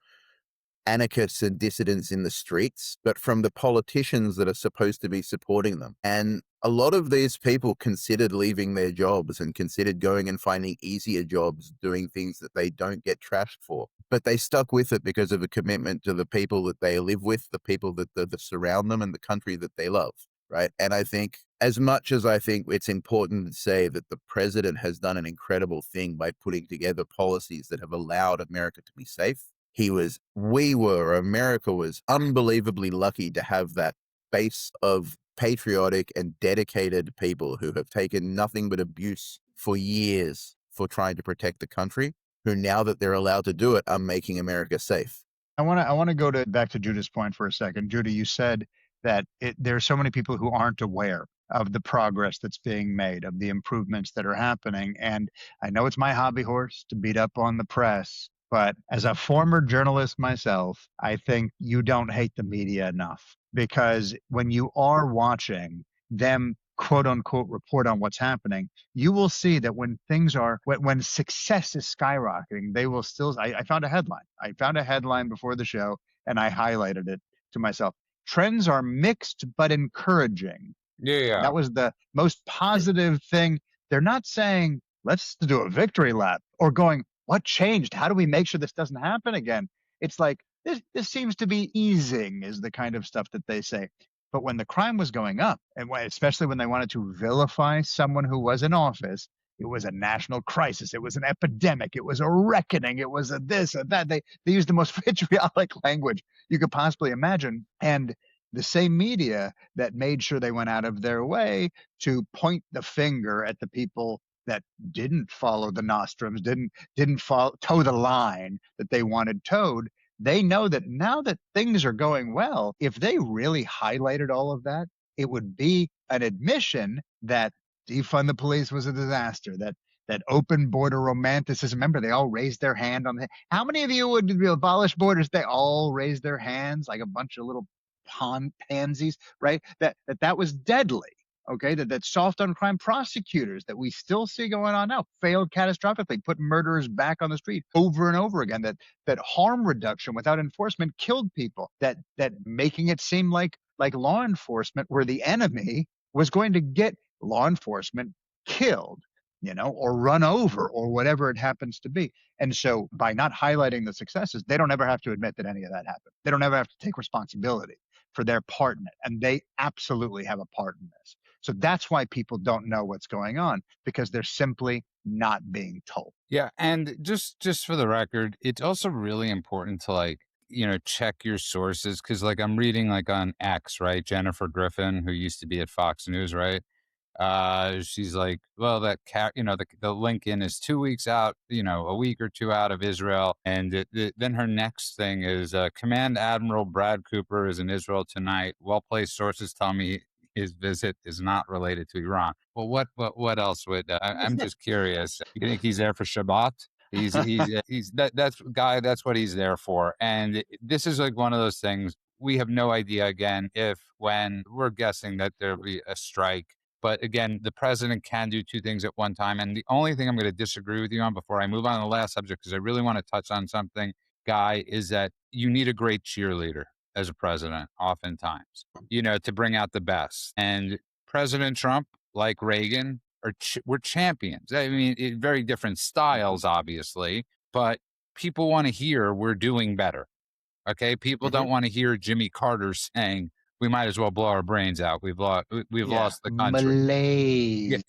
anarchists and dissidents in the streets, but from the politicians that are supposed to be supporting them. And a lot of these people considered leaving their jobs and considered going and finding easier jobs, doing things that they don't get trashed for. But they stuck with it because of a commitment to the people that they live with, the people that surround them, and the country that they love. right? And I think, as much as I think it's important to say that the president has done an incredible thing by putting together policies that have allowed America to be safe, America was unbelievably lucky to have that base of patriotic and dedicated people who have taken nothing but abuse for years for trying to protect the country, who now that they're allowed to do it are making America safe. I want to go back to Judah's point for a second. Judah, you said that there are so many people who aren't aware of the progress that's being made, of the improvements that are happening. And I know it's my hobby horse to beat up on the press, but as a former journalist myself, I think you don't hate the media enough, because when you are watching them quote unquote report on what's happening, you will see that when success is skyrocketing, they will still. I found a headline. I found a headline before the show and I highlighted it to myself. Trends are mixed but encouraging. Yeah. That was the most positive thing. They're not saying, let's do a victory lap, or going, what changed? How do we make sure this doesn't happen again? It's like, this seems to be easing, is the kind of stuff that they say. But when the crime was going up, and especially when they wanted to vilify someone who was in office, it was a national crisis. It was an epidemic. It was a reckoning. It was a this, a that. They used the most vitriolic language you could possibly imagine. And the same media that made sure they went out of their way to point the finger at the people that didn't follow the nostrums, didn't toe the line that they wanted towed. They know that now that things are going well, if they really highlighted all of that, it would be an admission that defund the police was a disaster, that open border romanticism. Remember, they all raised their hand on the. How many of you would abolish borders? They all raised their hands like a bunch of little pansies, right? That was deadly. Okay, that soft on crime prosecutors that we still see going on now failed catastrophically, put murderers back on the street over and over again. That harm reduction without enforcement killed people. That making it seem like law enforcement were the enemy was going to get law enforcement killed, or run over, or whatever it happens to be. And so by not highlighting the successes, they don't ever have to admit that any of that happened. They don't ever have to take responsibility for their part in it. And they absolutely have a part in this. So that's why people don't know what's going on, because they're simply not being told. Yeah. And just for the record, it's also really important to check your sources. Cause I'm reading on X, right? Jennifer Griffin, who used to be at Fox News, right? She's like, well, the Lincoln is 2 weeks out, a week or two out of Israel. And then her next thing is Command Admiral Brad Cooper is in Israel tonight. Well-placed sources tell me his visit is not related to Iran. Well, what else would, I'm just curious. You think he's there for Shabbat? That's what he's there for. And this is one of those things. We have no idea, again, when we're guessing that there'll be a strike. But again, the president can do two things at one time. And the only thing I'm going to disagree with you on before I move on to the last subject, because I really want to touch on something, Guy, is that you need a great cheerleader as a president, oftentimes, to bring out the best. And President Trump, like Reagan, were champions. I mean, very different styles, obviously, but people want to hear we're doing better. Okay. People don't want to hear Jimmy Carter saying, we might as well blow our brains out. We've lost the country. Malaise.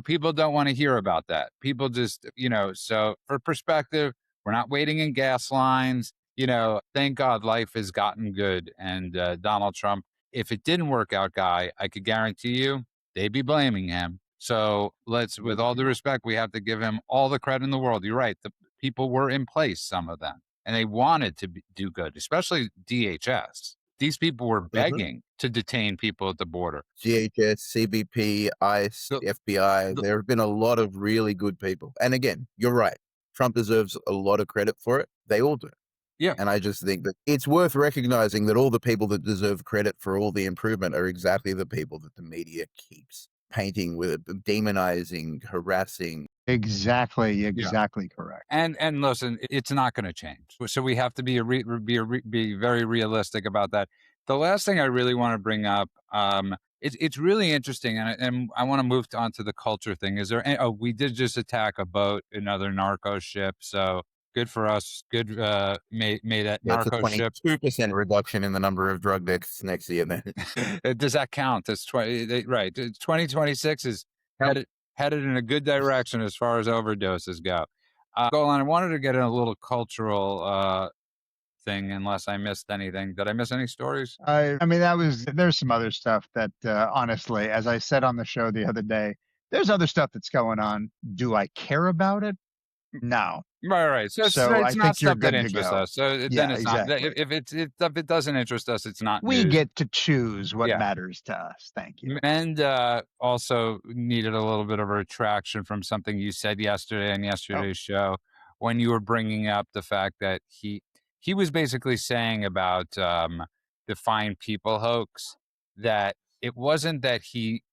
People don't want to hear about that. People just, so for perspective, we're not waiting in gas lines. Thank God life has gotten good. And Donald Trump, if it didn't work out, Guy, I could guarantee you they'd be blaming him. So with all due respect, we have to give him all the credit in the world. You're right. The people were in place, some of them, and they wanted to do good, especially DHS. These people were begging to detain people at the border. DHS, CBP, ICE, FBI. There have been a lot of really good people. And again, you're right. Trump deserves a lot of credit for it. They all do. Yeah. And I just think that it's worth recognizing that all the people that deserve credit for all the improvement are exactly the people that the media keeps painting with, demonizing, harassing. Exactly correct. And listen, it's not going to change. So we have to be very realistic about that. The last thing I really want to bring up, it's really interesting, and I want to move on to the culture thing. Is there? We did just attack a boat, another narco ship. So Good for us. Good. May that Yeah, it's a narco ship. 22% reduction in the number of drug deaths next year. Then Does that count? That's 20. Right. 2026 is Yep. headed in a good direction as far as overdoses go. Golan, I wanted to get in a little cultural thing, unless I missed anything. Did I miss any stories? I mean, there's some other stuff that, honestly, as I said on the show the other day, there's other stuff that's going on. Do I care about it? No. Right. So So I it's not think you're stuff that good to interests go. us. So then Yeah, it's not. exactly. If it doesn't interest us, it's not We news. get to choose what Yeah. matters to us. Thank you. And also needed a little bit of a retraction from something you said yesterday on yesterday's show, when you were bringing up the fact that he was basically saying about the fine people hoax, that it wasn't that he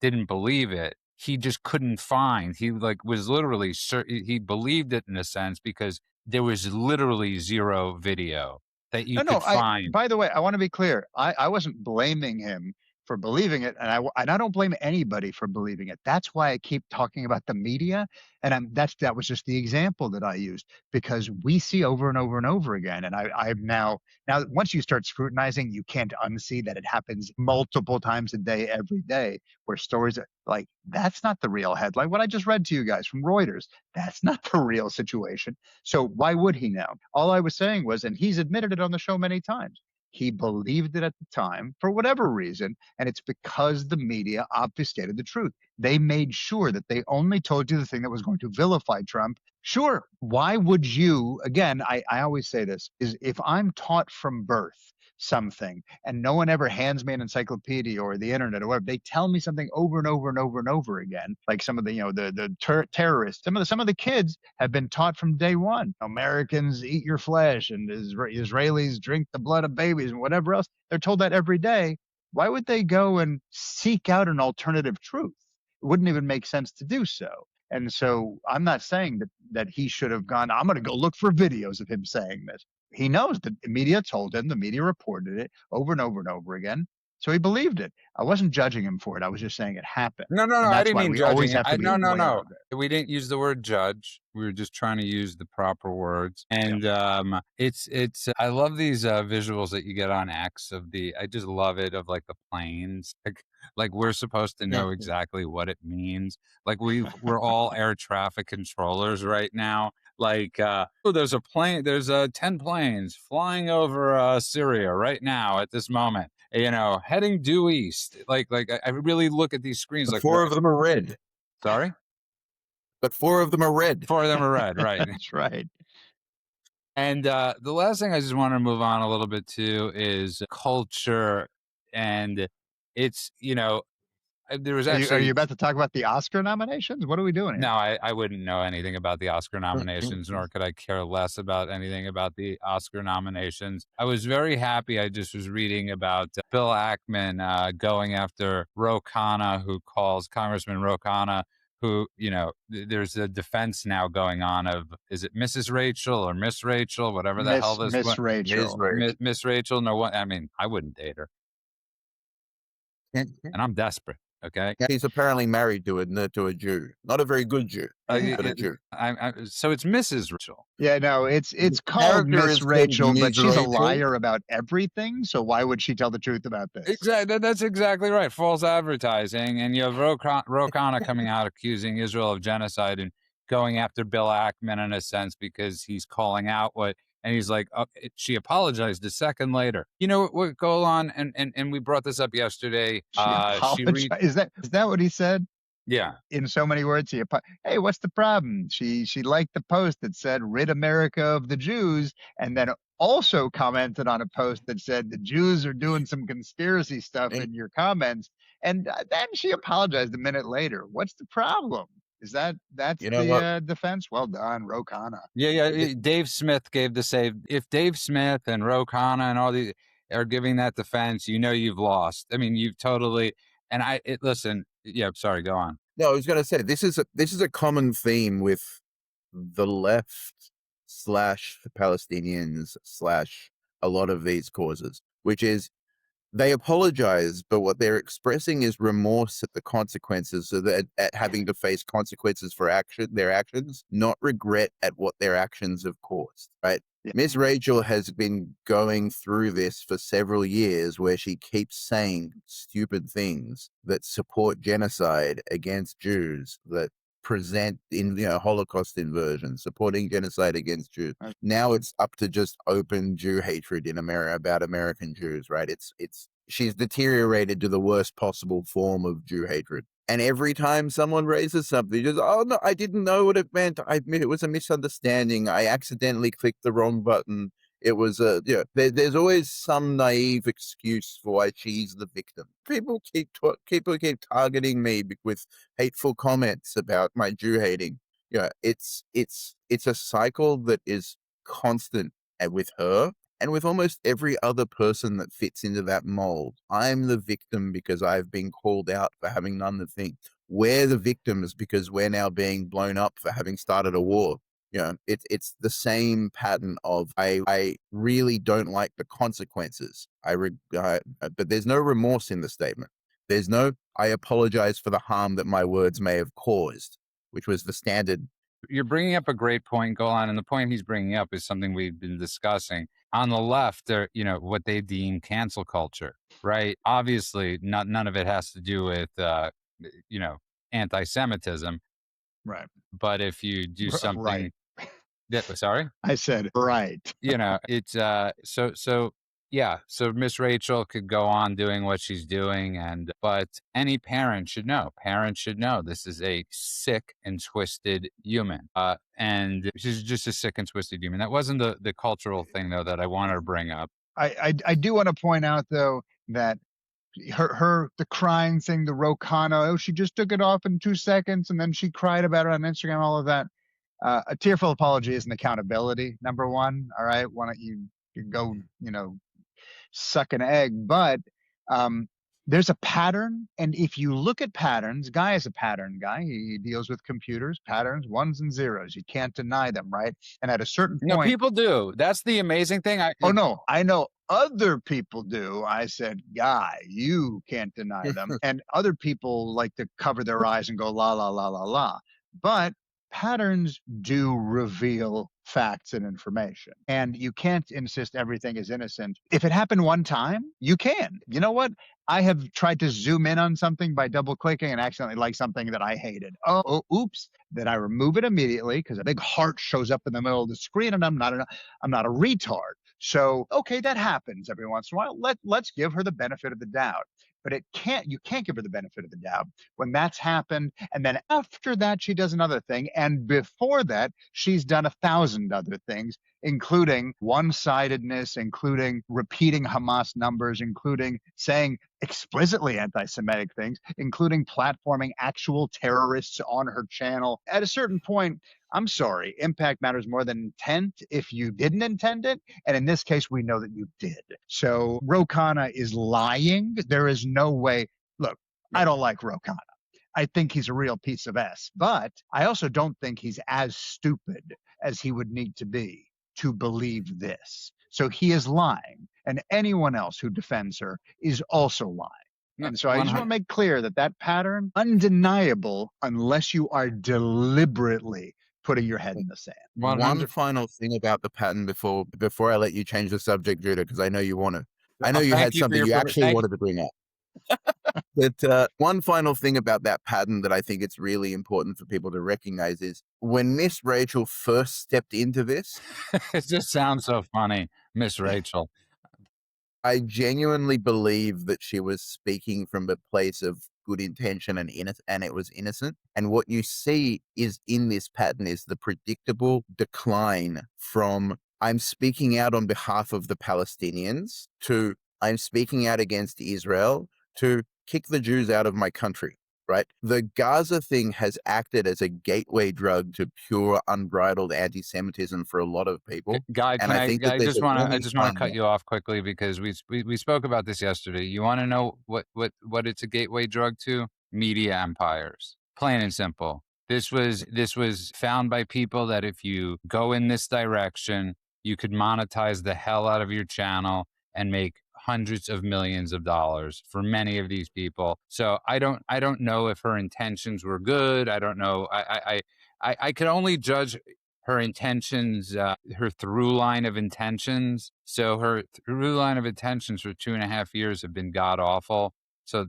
didn't believe it, he just couldn't find. He was literally he believed it in a sense because there was literally zero video that you No, could find. by the way, I want to be clear. I wasn't blaming him for believing it, and I don't blame anybody for believing it. That's why I keep talking about the media, and that was just the example that I used, because we see over and over and over again, and I'm now once you start scrutinizing, you can't unsee that it happens multiple times a day, every day, where stories like that's not the real headline. What I just read to you guys from Reuters, that's not the real situation. So why would he now? All I was saying was, and he's admitted it on the show many times, he believed it at the time for whatever reason, and it's because the media obfuscated the truth. They made sure that they only told you the thing that was going to vilify Trump. Sure, why would you, again, I always say this, is if I'm taught from birth something and no one ever hands me an encyclopedia or the internet or whatever, they tell me something over and over and over and over again, like some of the terrorists, some of the kids have been taught from day one, Americans eat your flesh and Israelis drink the blood of babies and whatever else. They're told that every day. Why would they go and seek out an alternative truth? It wouldn't even make sense to do so. And so I'm not saying that he should have gone, I'm going to go look for videos of him saying this. He knows the media told him, the media reported it over and over and over again. So he believed it. I wasn't judging him for it. I was just saying it happened. No. And I that's didn't why mean we judging. always have to be aware of it. We didn't use the word judge. We were just trying to use the proper words. And it's. I love these visuals that you get on X of I just love it, of like the planes. Like we're supposed to know exactly what it means. Like we're all air traffic controllers right now. Like, there's a plane. There's 10 planes flying over Syria right now at this moment. Heading due east. Like I really look at these screens. But like, four of them are red. Sorry, But four of them are red. 4 of them are red. Right. That's right. And the last thing I just want to move on a little bit to is culture, and it's there was actually. Are you about to talk about the Oscar nominations? What are we doing here? No, I wouldn't know anything about the Oscar nominations, nor could I care less about anything about the Oscar nominations. I was very happy. I just was reading about Bill Ackman going after Ro Khanna, Congressman Ro Khanna, who, there's a defense now going on of, is it Mrs. Rachel or Miss Rachel, whatever the hell this Miss Rachel. Miss Rachel. No one. I mean, I wouldn't date her, and I'm desperate. Okay. He's apparently married to a Jew, not a very good Jew, but a Jew. So it's Mrs. Rachel. Yeah, no, it's called Miss Rachel, but she's a liar about everything. So why would she tell the truth about this? Exactly. That's exactly right. False advertising. And you have Ro Khanna coming out accusing Israel of genocide and going after Bill Ackman in a sense because he's calling out and he's like, she apologized a second later. You know what, Golan, and we brought this up yesterday. She apologized. Is that what he said? Yeah. In so many words, hey, what's the problem? She liked the post that said "Rid America of the Jews," and then also commented on a post that said the Jews are doing some conspiracy stuff in your comments. And then she apologized a minute later. What's the problem? That's the defense? Well done, Ro Khanna. Yeah. Dave Smith gave the save. If Dave Smith and Ro Khanna and all these are giving that defense, you've lost. I mean, you've totally. And listen. Yeah, sorry. Go on. No, I was going to say this is a common theme with the left / the Palestinians / a lot of these causes, which is They apologize, but what they're expressing is remorse at the consequences, so that at having to face consequences for their actions, not regret at what their actions have caused, right? Yeah. Miss Rachel has been going through this for several years, where she keeps saying stupid things that support genocide against Jews, that present in Holocaust inversion, supporting genocide against Jews. Now it's up to just open Jew hatred in America about American Jews, right? It's she's deteriorated to the worst possible form of Jew hatred. And every time someone raises something, just, oh no, I didn't know what it meant. It was a misunderstanding. I accidentally clicked the wrong button. It was there's always some naive excuse for why she's the victim. People keep targeting me with hateful comments about my Jew hating. It's a cycle that is constant with her and with almost every other person that fits into that mold. I'm the victim because I've been called out for having done the thing. We're the victims because we're now being blown up for having started a war. It's the same pattern of I really don't like the consequences. But there's no remorse in the statement. There's no I apologize for the harm that my words may have caused, which was the standard. You're bringing up a great point, Golan, and the point he's bringing up is something we've been discussing. On the left, they're, what they deem cancel culture, right? Obviously, none of it has to do with, anti-Semitism. Right. But if you do something, sorry, I said right. It's so Miss Rachel could go on doing what she's doing, but any parent should know. Parents should know this is a sick and twisted human, and she's just a sick and twisted human. That wasn't the cultural thing though that I wanted to bring up. I do want to point out though that the crying thing, the Ro Khanna, she just took it off in 2 seconds and then she cried about it on Instagram, all of that. A tearful apology is an accountability, number one. All right. Why don't you go, suck an egg? But there's a pattern. And if you look at patterns, Guy is a pattern guy. He deals with computers, patterns, ones and zeros. You can't deny them, right? And at a certain point. No, people do. That's the amazing thing. No, I know other people do. I said, Guy, you can't deny them. And other people like to cover their eyes and go, la, la, la, la, la. But patterns do reveal facts and information. And you can't insist everything is innocent. If it happened one time, you can. You know what? I have tried to zoom in on something by double clicking and accidentally like something that I hated. Oops. Then I remove it immediately because a big heart shows up in the middle of the screen and I'm not a retard. So, okay, that happens every once in a while. Let's give her the benefit of the doubt. But you can't give her the benefit of the doubt when that's happened. And then after that, she does another thing. And before that, she's done 1,000 other things, including one-sidedness, including repeating Hamas numbers, including saying explicitly anti-Semitic things, including platforming actual terrorists on her channel. At a certain point, I'm sorry, impact matters more than intent if you didn't intend it. And in this case, we know that you did. So Ro Khanna is lying. There is no way. Look, I don't like Ro Khanna. I think he's a real piece of S, but I also don't think he's as stupid as he would need to be to believe this. So he is lying. And anyone else who defends her is also lying. And so I just want to make clear that pattern, undeniable unless you are deliberately putting your head in the sand. One final thing about the pattern before I let you change the subject, Judah, because I know you want to. I know you had something you actually wanted to bring up. But one final thing about that pattern that I think it's really important for people to recognize is when Miss Rachel first stepped into this. It just sounds so funny, Miss Rachel. I genuinely believe that she was speaking from a place of good intention and it was innocent. And what you see is in this pattern is the predictable decline from I'm speaking out on behalf of the Palestinians to I'm speaking out against Israel to kick the Jews out of my country. Right? The Gaza thing has acted as a gateway drug to pure, unbridled anti-Semitism for a lot of people. Guy, I just want to cut you off quickly because we spoke about this yesterday. You want to know what it's a gateway drug to? Media empires. Plain and simple. This was found by people that if you go in this direction, you could monetize the hell out of your channel and make hundreds of millions of dollars for many of these people. So I don't know if her intentions were good. I don't know. I could only judge her intentions, her through line of intentions. So her through line of intentions for 2.5 years have been god awful. So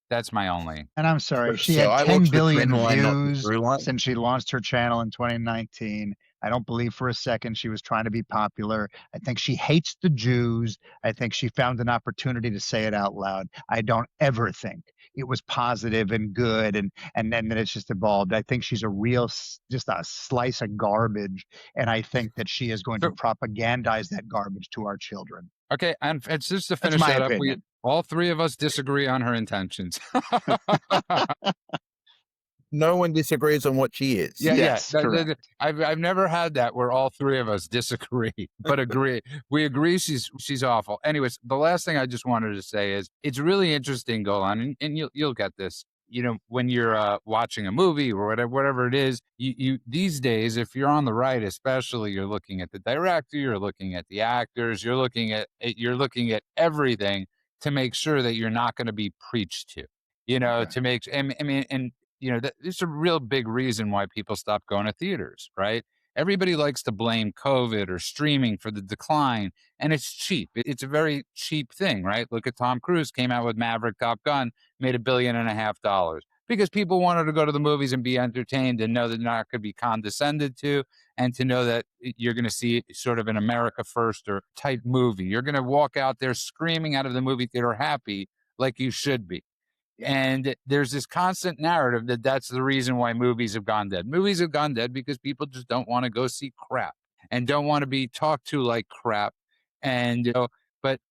that's my only. And I'm sorry, she So had I 10 watched the billion trend line, not the views through line. since she launched her channel in 2019. I don't believe for a second she was trying to be popular. I think she hates the Jews. I think she found an opportunity to say it out loud. I don't ever think it was positive and good, and then it's just evolved. I think she's a real, just a slice of garbage, and I think that she is going to So- propagandize that garbage to our children. Okay, and it's just to That's finish my that up. opinion. All three of us disagree on her intentions. No one disagrees on what she is. Yeah, Yes, correct. I've never had that where all three of us disagree, but agree. We agree she's awful. Anyways, the last thing I just wanted to say is it's really interesting, Golan, and you'll get this. You know, when you're watching a movie or whatever it is, you these days, if you're on the right, especially, you're looking at the director, you're looking at the actors, you're looking at everything to make sure that you're not going to be preached to. You know, Okay. to make and you know, it's a real big reason why people stop going to theaters, right? Everybody likes to blame COVID or streaming for the decline, and it's cheap. It's a very cheap thing, right? Look at Tom Cruise came out with Maverick Top Gun, made $1.5 billion because people wanted to go to the movies and be entertained and know that they're not going to be condescended to, and to know that you're going to see sort of an America First or type movie. You're going to walk out there screaming out of the movie theater happy like you should be. And there's this constant narrative that that's the reason why movies have gone dead. Movies have gone dead because people just don't want to go see crap and don't want to be talked to like crap. And, but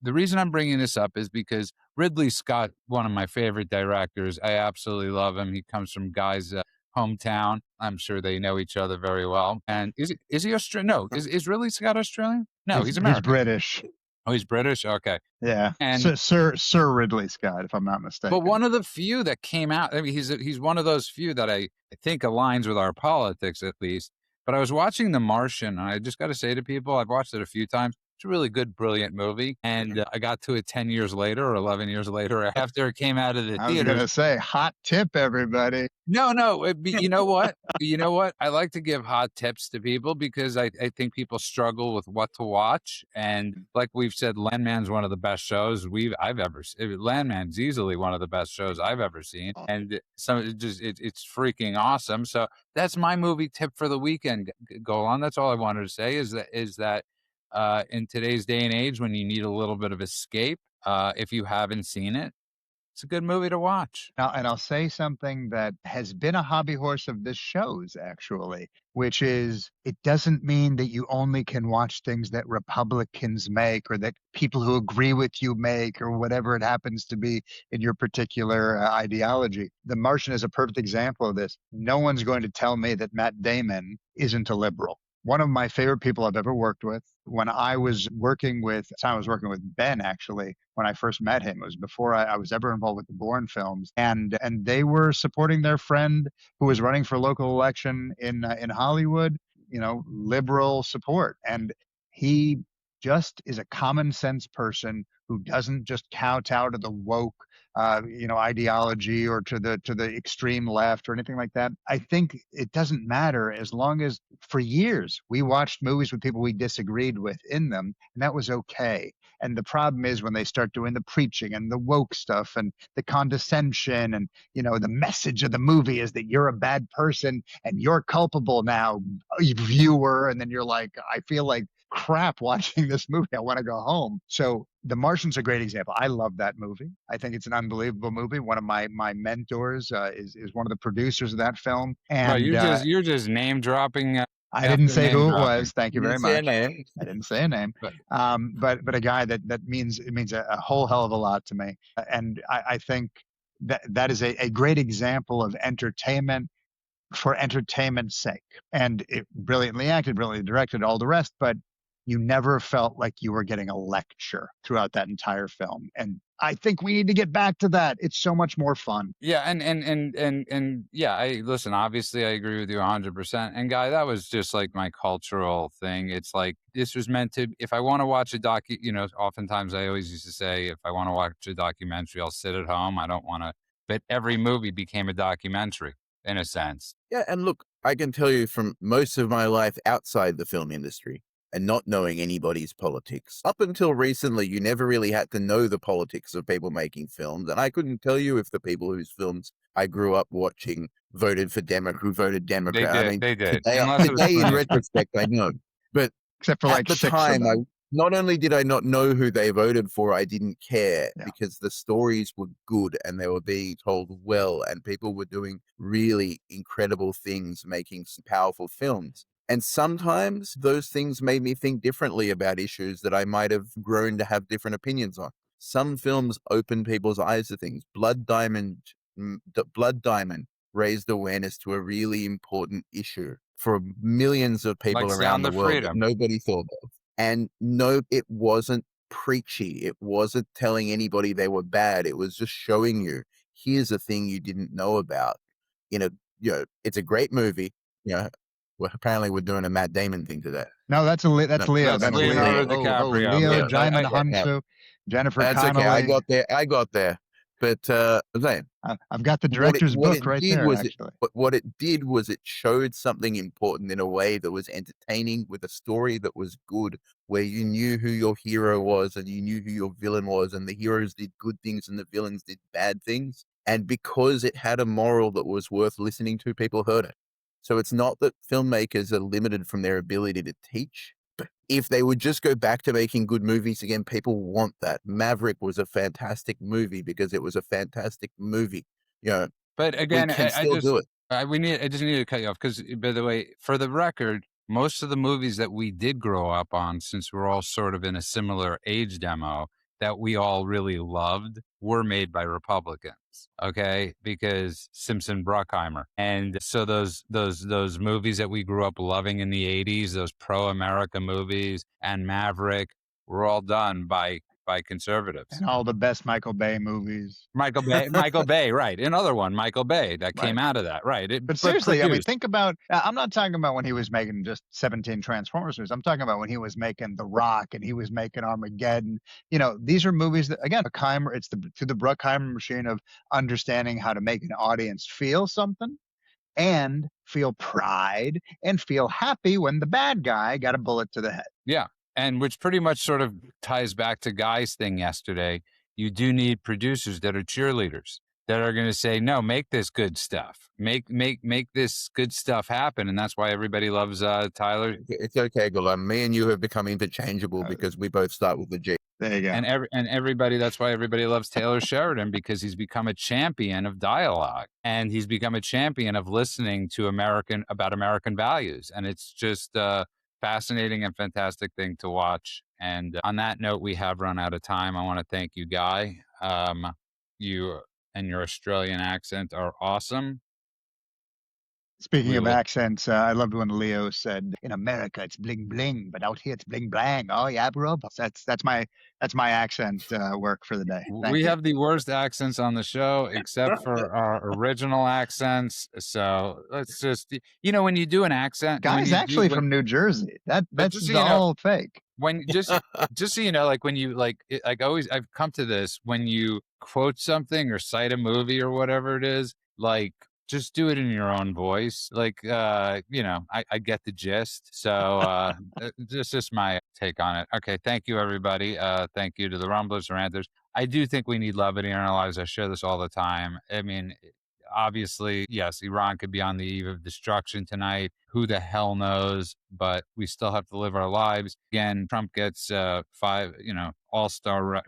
the reason I'm bringing this up is because Ridley Scott, one of my favorite directors, I absolutely love him. He comes from Guy's hometown. I'm sure they know each other very well. And is he Australian? No, is Ridley Scott Australian? No, he's American. He's British. Oh, he's British? Okay. Yeah. And Sir Ridley Scott, if I'm not mistaken. but one of the few that came out, I mean, he's one of those few that I think aligns with our politics, at least. But I was watching The Martian, and I just got to say to people, I've watched it a few times. It's a really good, brilliant movie. And I got to it 10 years later or 11 years later after it came out of the I was theaters. going to say, hot tip, everybody. No, you know what? You know what? I like to give hot tips to people because I think people struggle with what to watch. And like we've said, Landman's one of the best shows I've ever seen. Landman's easily one of the best shows I've ever seen. And so it's freaking awesome. So that's my movie tip for the weekend. Go on. That's all I wanted to say is that in today's day and age, when you need a little bit of escape, if you haven't seen it, it's a good movie to watch. Now, and I'll say something that has been a hobby horse of this show's, actually, which is it doesn't mean that you only can watch things that Republicans make or that people who agree with you make or whatever it happens to be in your particular ideology. The Martian is a perfect example of this. No one's going to tell me that Matt Damon isn't a liberal. One of my favorite people I've ever worked with. When I was working with Ben, actually, when I first met him. It was before I was ever involved with the Bourne films. And they were supporting their friend who was running for local election in Hollywood, liberal support. And he just is a common sense person who doesn't just kowtow to the woke ideology or to the extreme left or anything like that. I think it doesn't matter as long as for years we watched movies with people we disagreed with in them, and that was okay. And the problem is when they start doing the preaching and the woke stuff and the condescension and, the message of the movie is that you're a bad person and you're culpable now, viewer. And then you're like, I feel like crap watching this movie. I want to go home. So The Martian's a great example. I love that movie. I think it's an unbelievable movie. One of my mentors is one of the producers of that film. And you're just name dropping. I didn't say who it was. Thank you very much. I I didn't say a name, but a guy that means a whole hell of a lot to me. And I think that is a great example of entertainment for entertainment's sake. And it brilliantly acted, brilliantly directed, all the rest, but you never felt like you were getting a lecture throughout that entire film. And I think we need to get back to that. It's so much more fun. Yeah, and yeah, I listen, obviously I agree with you 100%. And Guy, that was just like my cultural thing. It's like this was meant to, if I want to watch a oftentimes I always used to say if I want to watch a documentary, I'll sit at home. I don't want to, but every movie became a documentary in a sense. Yeah, and look, I can tell you from most of my life outside the film industry and not knowing anybody's politics. Up until recently, you never really had to know the politics of people making films, and I couldn't tell you if the people whose films I grew up watching voted for who voted Democrat. I mean, They did. today, Unless it was today in funny. retrospect, I know. But Except for at like the 6 of time, them. not only did I not know who they voted for, I didn't care Yeah. because the stories were good and they were being told well, and people were doing really incredible things, making some powerful films. And sometimes those things made me think differently about issues that I might have grown to have different opinions on. Some films open people's eyes to things. Blood Diamond raised awareness to a really important issue for millions of people Like around Sound the of world that Freedom. nobody thought of. And no, it wasn't preachy. It wasn't telling anybody they were bad. It was just showing you, here's a thing you didn't know about. It's a great movie. Well, apparently we're doing a Matt Damon thing today. No, that's Leo. That's That's Leonardo Leo. DiCaprio. Leo, But Jaimin yeah. Hunsu, Jennifer That's Connelly. okay. I got there. But I'm saying, I've got the director's book right there, actually. What it did was it showed something important in a way that was entertaining, with a story that was good, where you knew who your hero was and you knew who your villain was, and the heroes did good things and the villains did bad things. And because it had a moral that was worth listening to, people heard it. So it's not that filmmakers are limited from their ability to teach. If they would just go back to making good movies again, people want that. Maverick was a fantastic movie because it was a fantastic movie. But again, we can still do it. I just need to cut you off because, by the way, for the record, most of the movies that we did grow up on, since we're all sort of in a similar age demo, that we all really loved were made by Republicans. Okay, because Simpson Bruckheimer, and so those movies that we grew up loving in the '80s, those pro-America movies, and Maverick, were all done by conservatives. And all the best Michael Bay movies. Michael Bay, right? Another one, Michael Bay, that came out of that, right? But seriously, I mean, think about, I'm not talking about when he was making just 17 Transformers movies. I'm talking about when he was making The Rock and he was making Armageddon. These are movies that, again, it's to the Bruckheimer machine of understanding how to make an audience feel something and feel pride and feel happy when the bad guy got a bullet to the head. Yeah. And which pretty much sort of ties back to Guy's thing yesterday. You do need producers that are cheerleaders, that are going to say, no, make this good stuff. Make this good stuff happen. And that's why everybody loves Tyler. It's okay, Golan. Me and you have become interchangeable because we both start with the G. There you go. And everybody, that's why everybody loves Taylor Sheridan, because he's become a champion of dialogue, and he's become a champion of listening to about American values. And it's just fascinating and fantastic thing to watch. And on that note, we have run out of time. I want to thank you, Guy. You and your Australian accent are awesome. Speaking of accents, I loved when Leo said, "In America it's bling bling, but out here it's bling blang." Oh yeah, bro. That's my accent work for the day. We have the worst accents on the show, except for our original accents. So let's just, when you do an accent, Guy's actually from New Jersey. That's all fake. When just so you know, like when you I've come to this, when you quote something or cite a movie or whatever it is, like, just do it in your own voice. Like, I get the gist. So this is my take on it. Okay. Thank you, everybody. Thank you to the Rumblers, the Ranters. I do think we need levity in our lives. I share this all the time. I mean, obviously, yes, Iran could be on the eve of destruction tonight. Who the hell knows? But we still have to live our lives. Again, Trump gets 5, all-star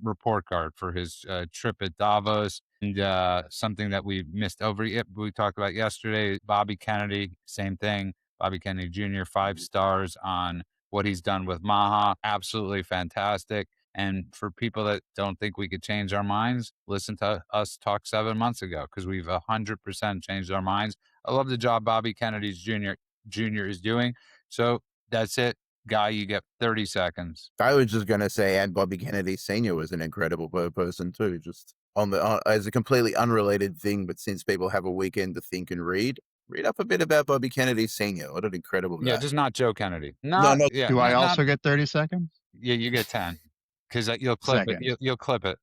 report card for his trip at Davos. And something that we missed over, we talked about yesterday, Bobby Kennedy, same thing. Bobby Kennedy Jr., 5 stars on what he's done with Maha. Absolutely fantastic. And for people that don't think we could change our minds, listen to us talk 7 months ago, because we've 100% changed our minds. I love the job Bobby Kennedy Jr. is doing. So that's it. Guy, you get 30 seconds. I was just going to say, and Bobby Kennedy Sr. was an incredible person too, just as a completely unrelated thing. But since people have a weekend to think and read up a bit about Bobby Kennedy Sr. What an incredible guy. Yeah, just not Joe Kennedy. No. Yeah, Do I also get 30 seconds? Yeah, you get 10 because you'll clip Seconds. it. You'll clip it.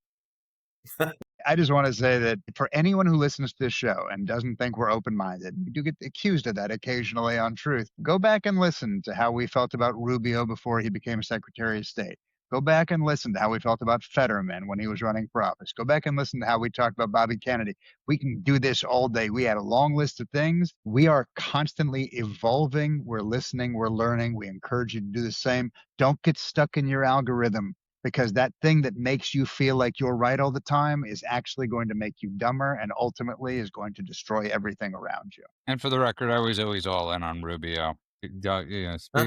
I just want to say that for anyone who listens to this show and doesn't think we're open-minded, we do get accused of that occasionally on Truth. Go back and listen to how we felt about Rubio before he became Secretary of State. Go back and listen to how we felt about Fetterman when he was running for office. Go back and listen to how we talked about Bobby Kennedy. We can do this all day. We had a long list of things. We are constantly evolving. We're listening. We're learning. We encourage you to do the same. Don't get stuck in your algorithm, because that thing that makes you feel like you're right all the time is actually going to make you dumber and ultimately is going to destroy everything around you. And for the record, I was always all in on Rubio.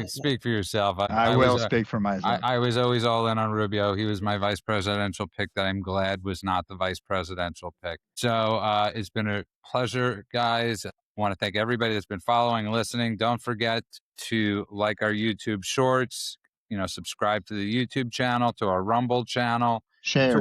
Speak for yourself. I will speak for myself. I was always all in on Rubio. He was my vice presidential pick that I'm glad was not the vice presidential pick. So it's been a pleasure, guys. I want to thank everybody that's been following and listening. Don't forget to like our YouTube shorts, subscribe to the YouTube channel, to our Rumble channel. Share.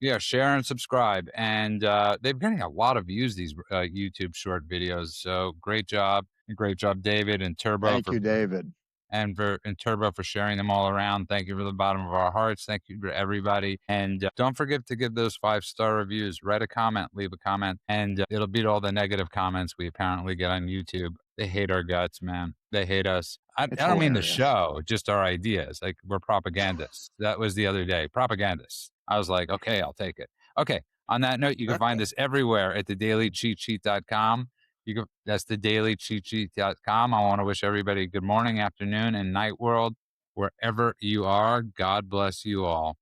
Yeah, share and subscribe. And they're getting a lot of views, these YouTube short videos. So great job. Great job, David and Turbo. Thank you, David. And Turbo for sharing them all around. Thank you from the bottom of our hearts. Thank you to everybody. And don't forget to give those 5-star reviews. Write a comment, leave a comment, and it'll beat all the negative comments we apparently get on YouTube. They hate our guts, man. They hate us. I don't mean the show, just our ideas. Like, we're propagandists. That was the other day. Propagandists. I was like, okay, I'll take it. Okay. On that note, you can find us everywhere at thedailycheatsheet.com. That's thedailycheatsheet.com. I want to wish everybody good morning, afternoon, and night world, wherever you are. God bless you all.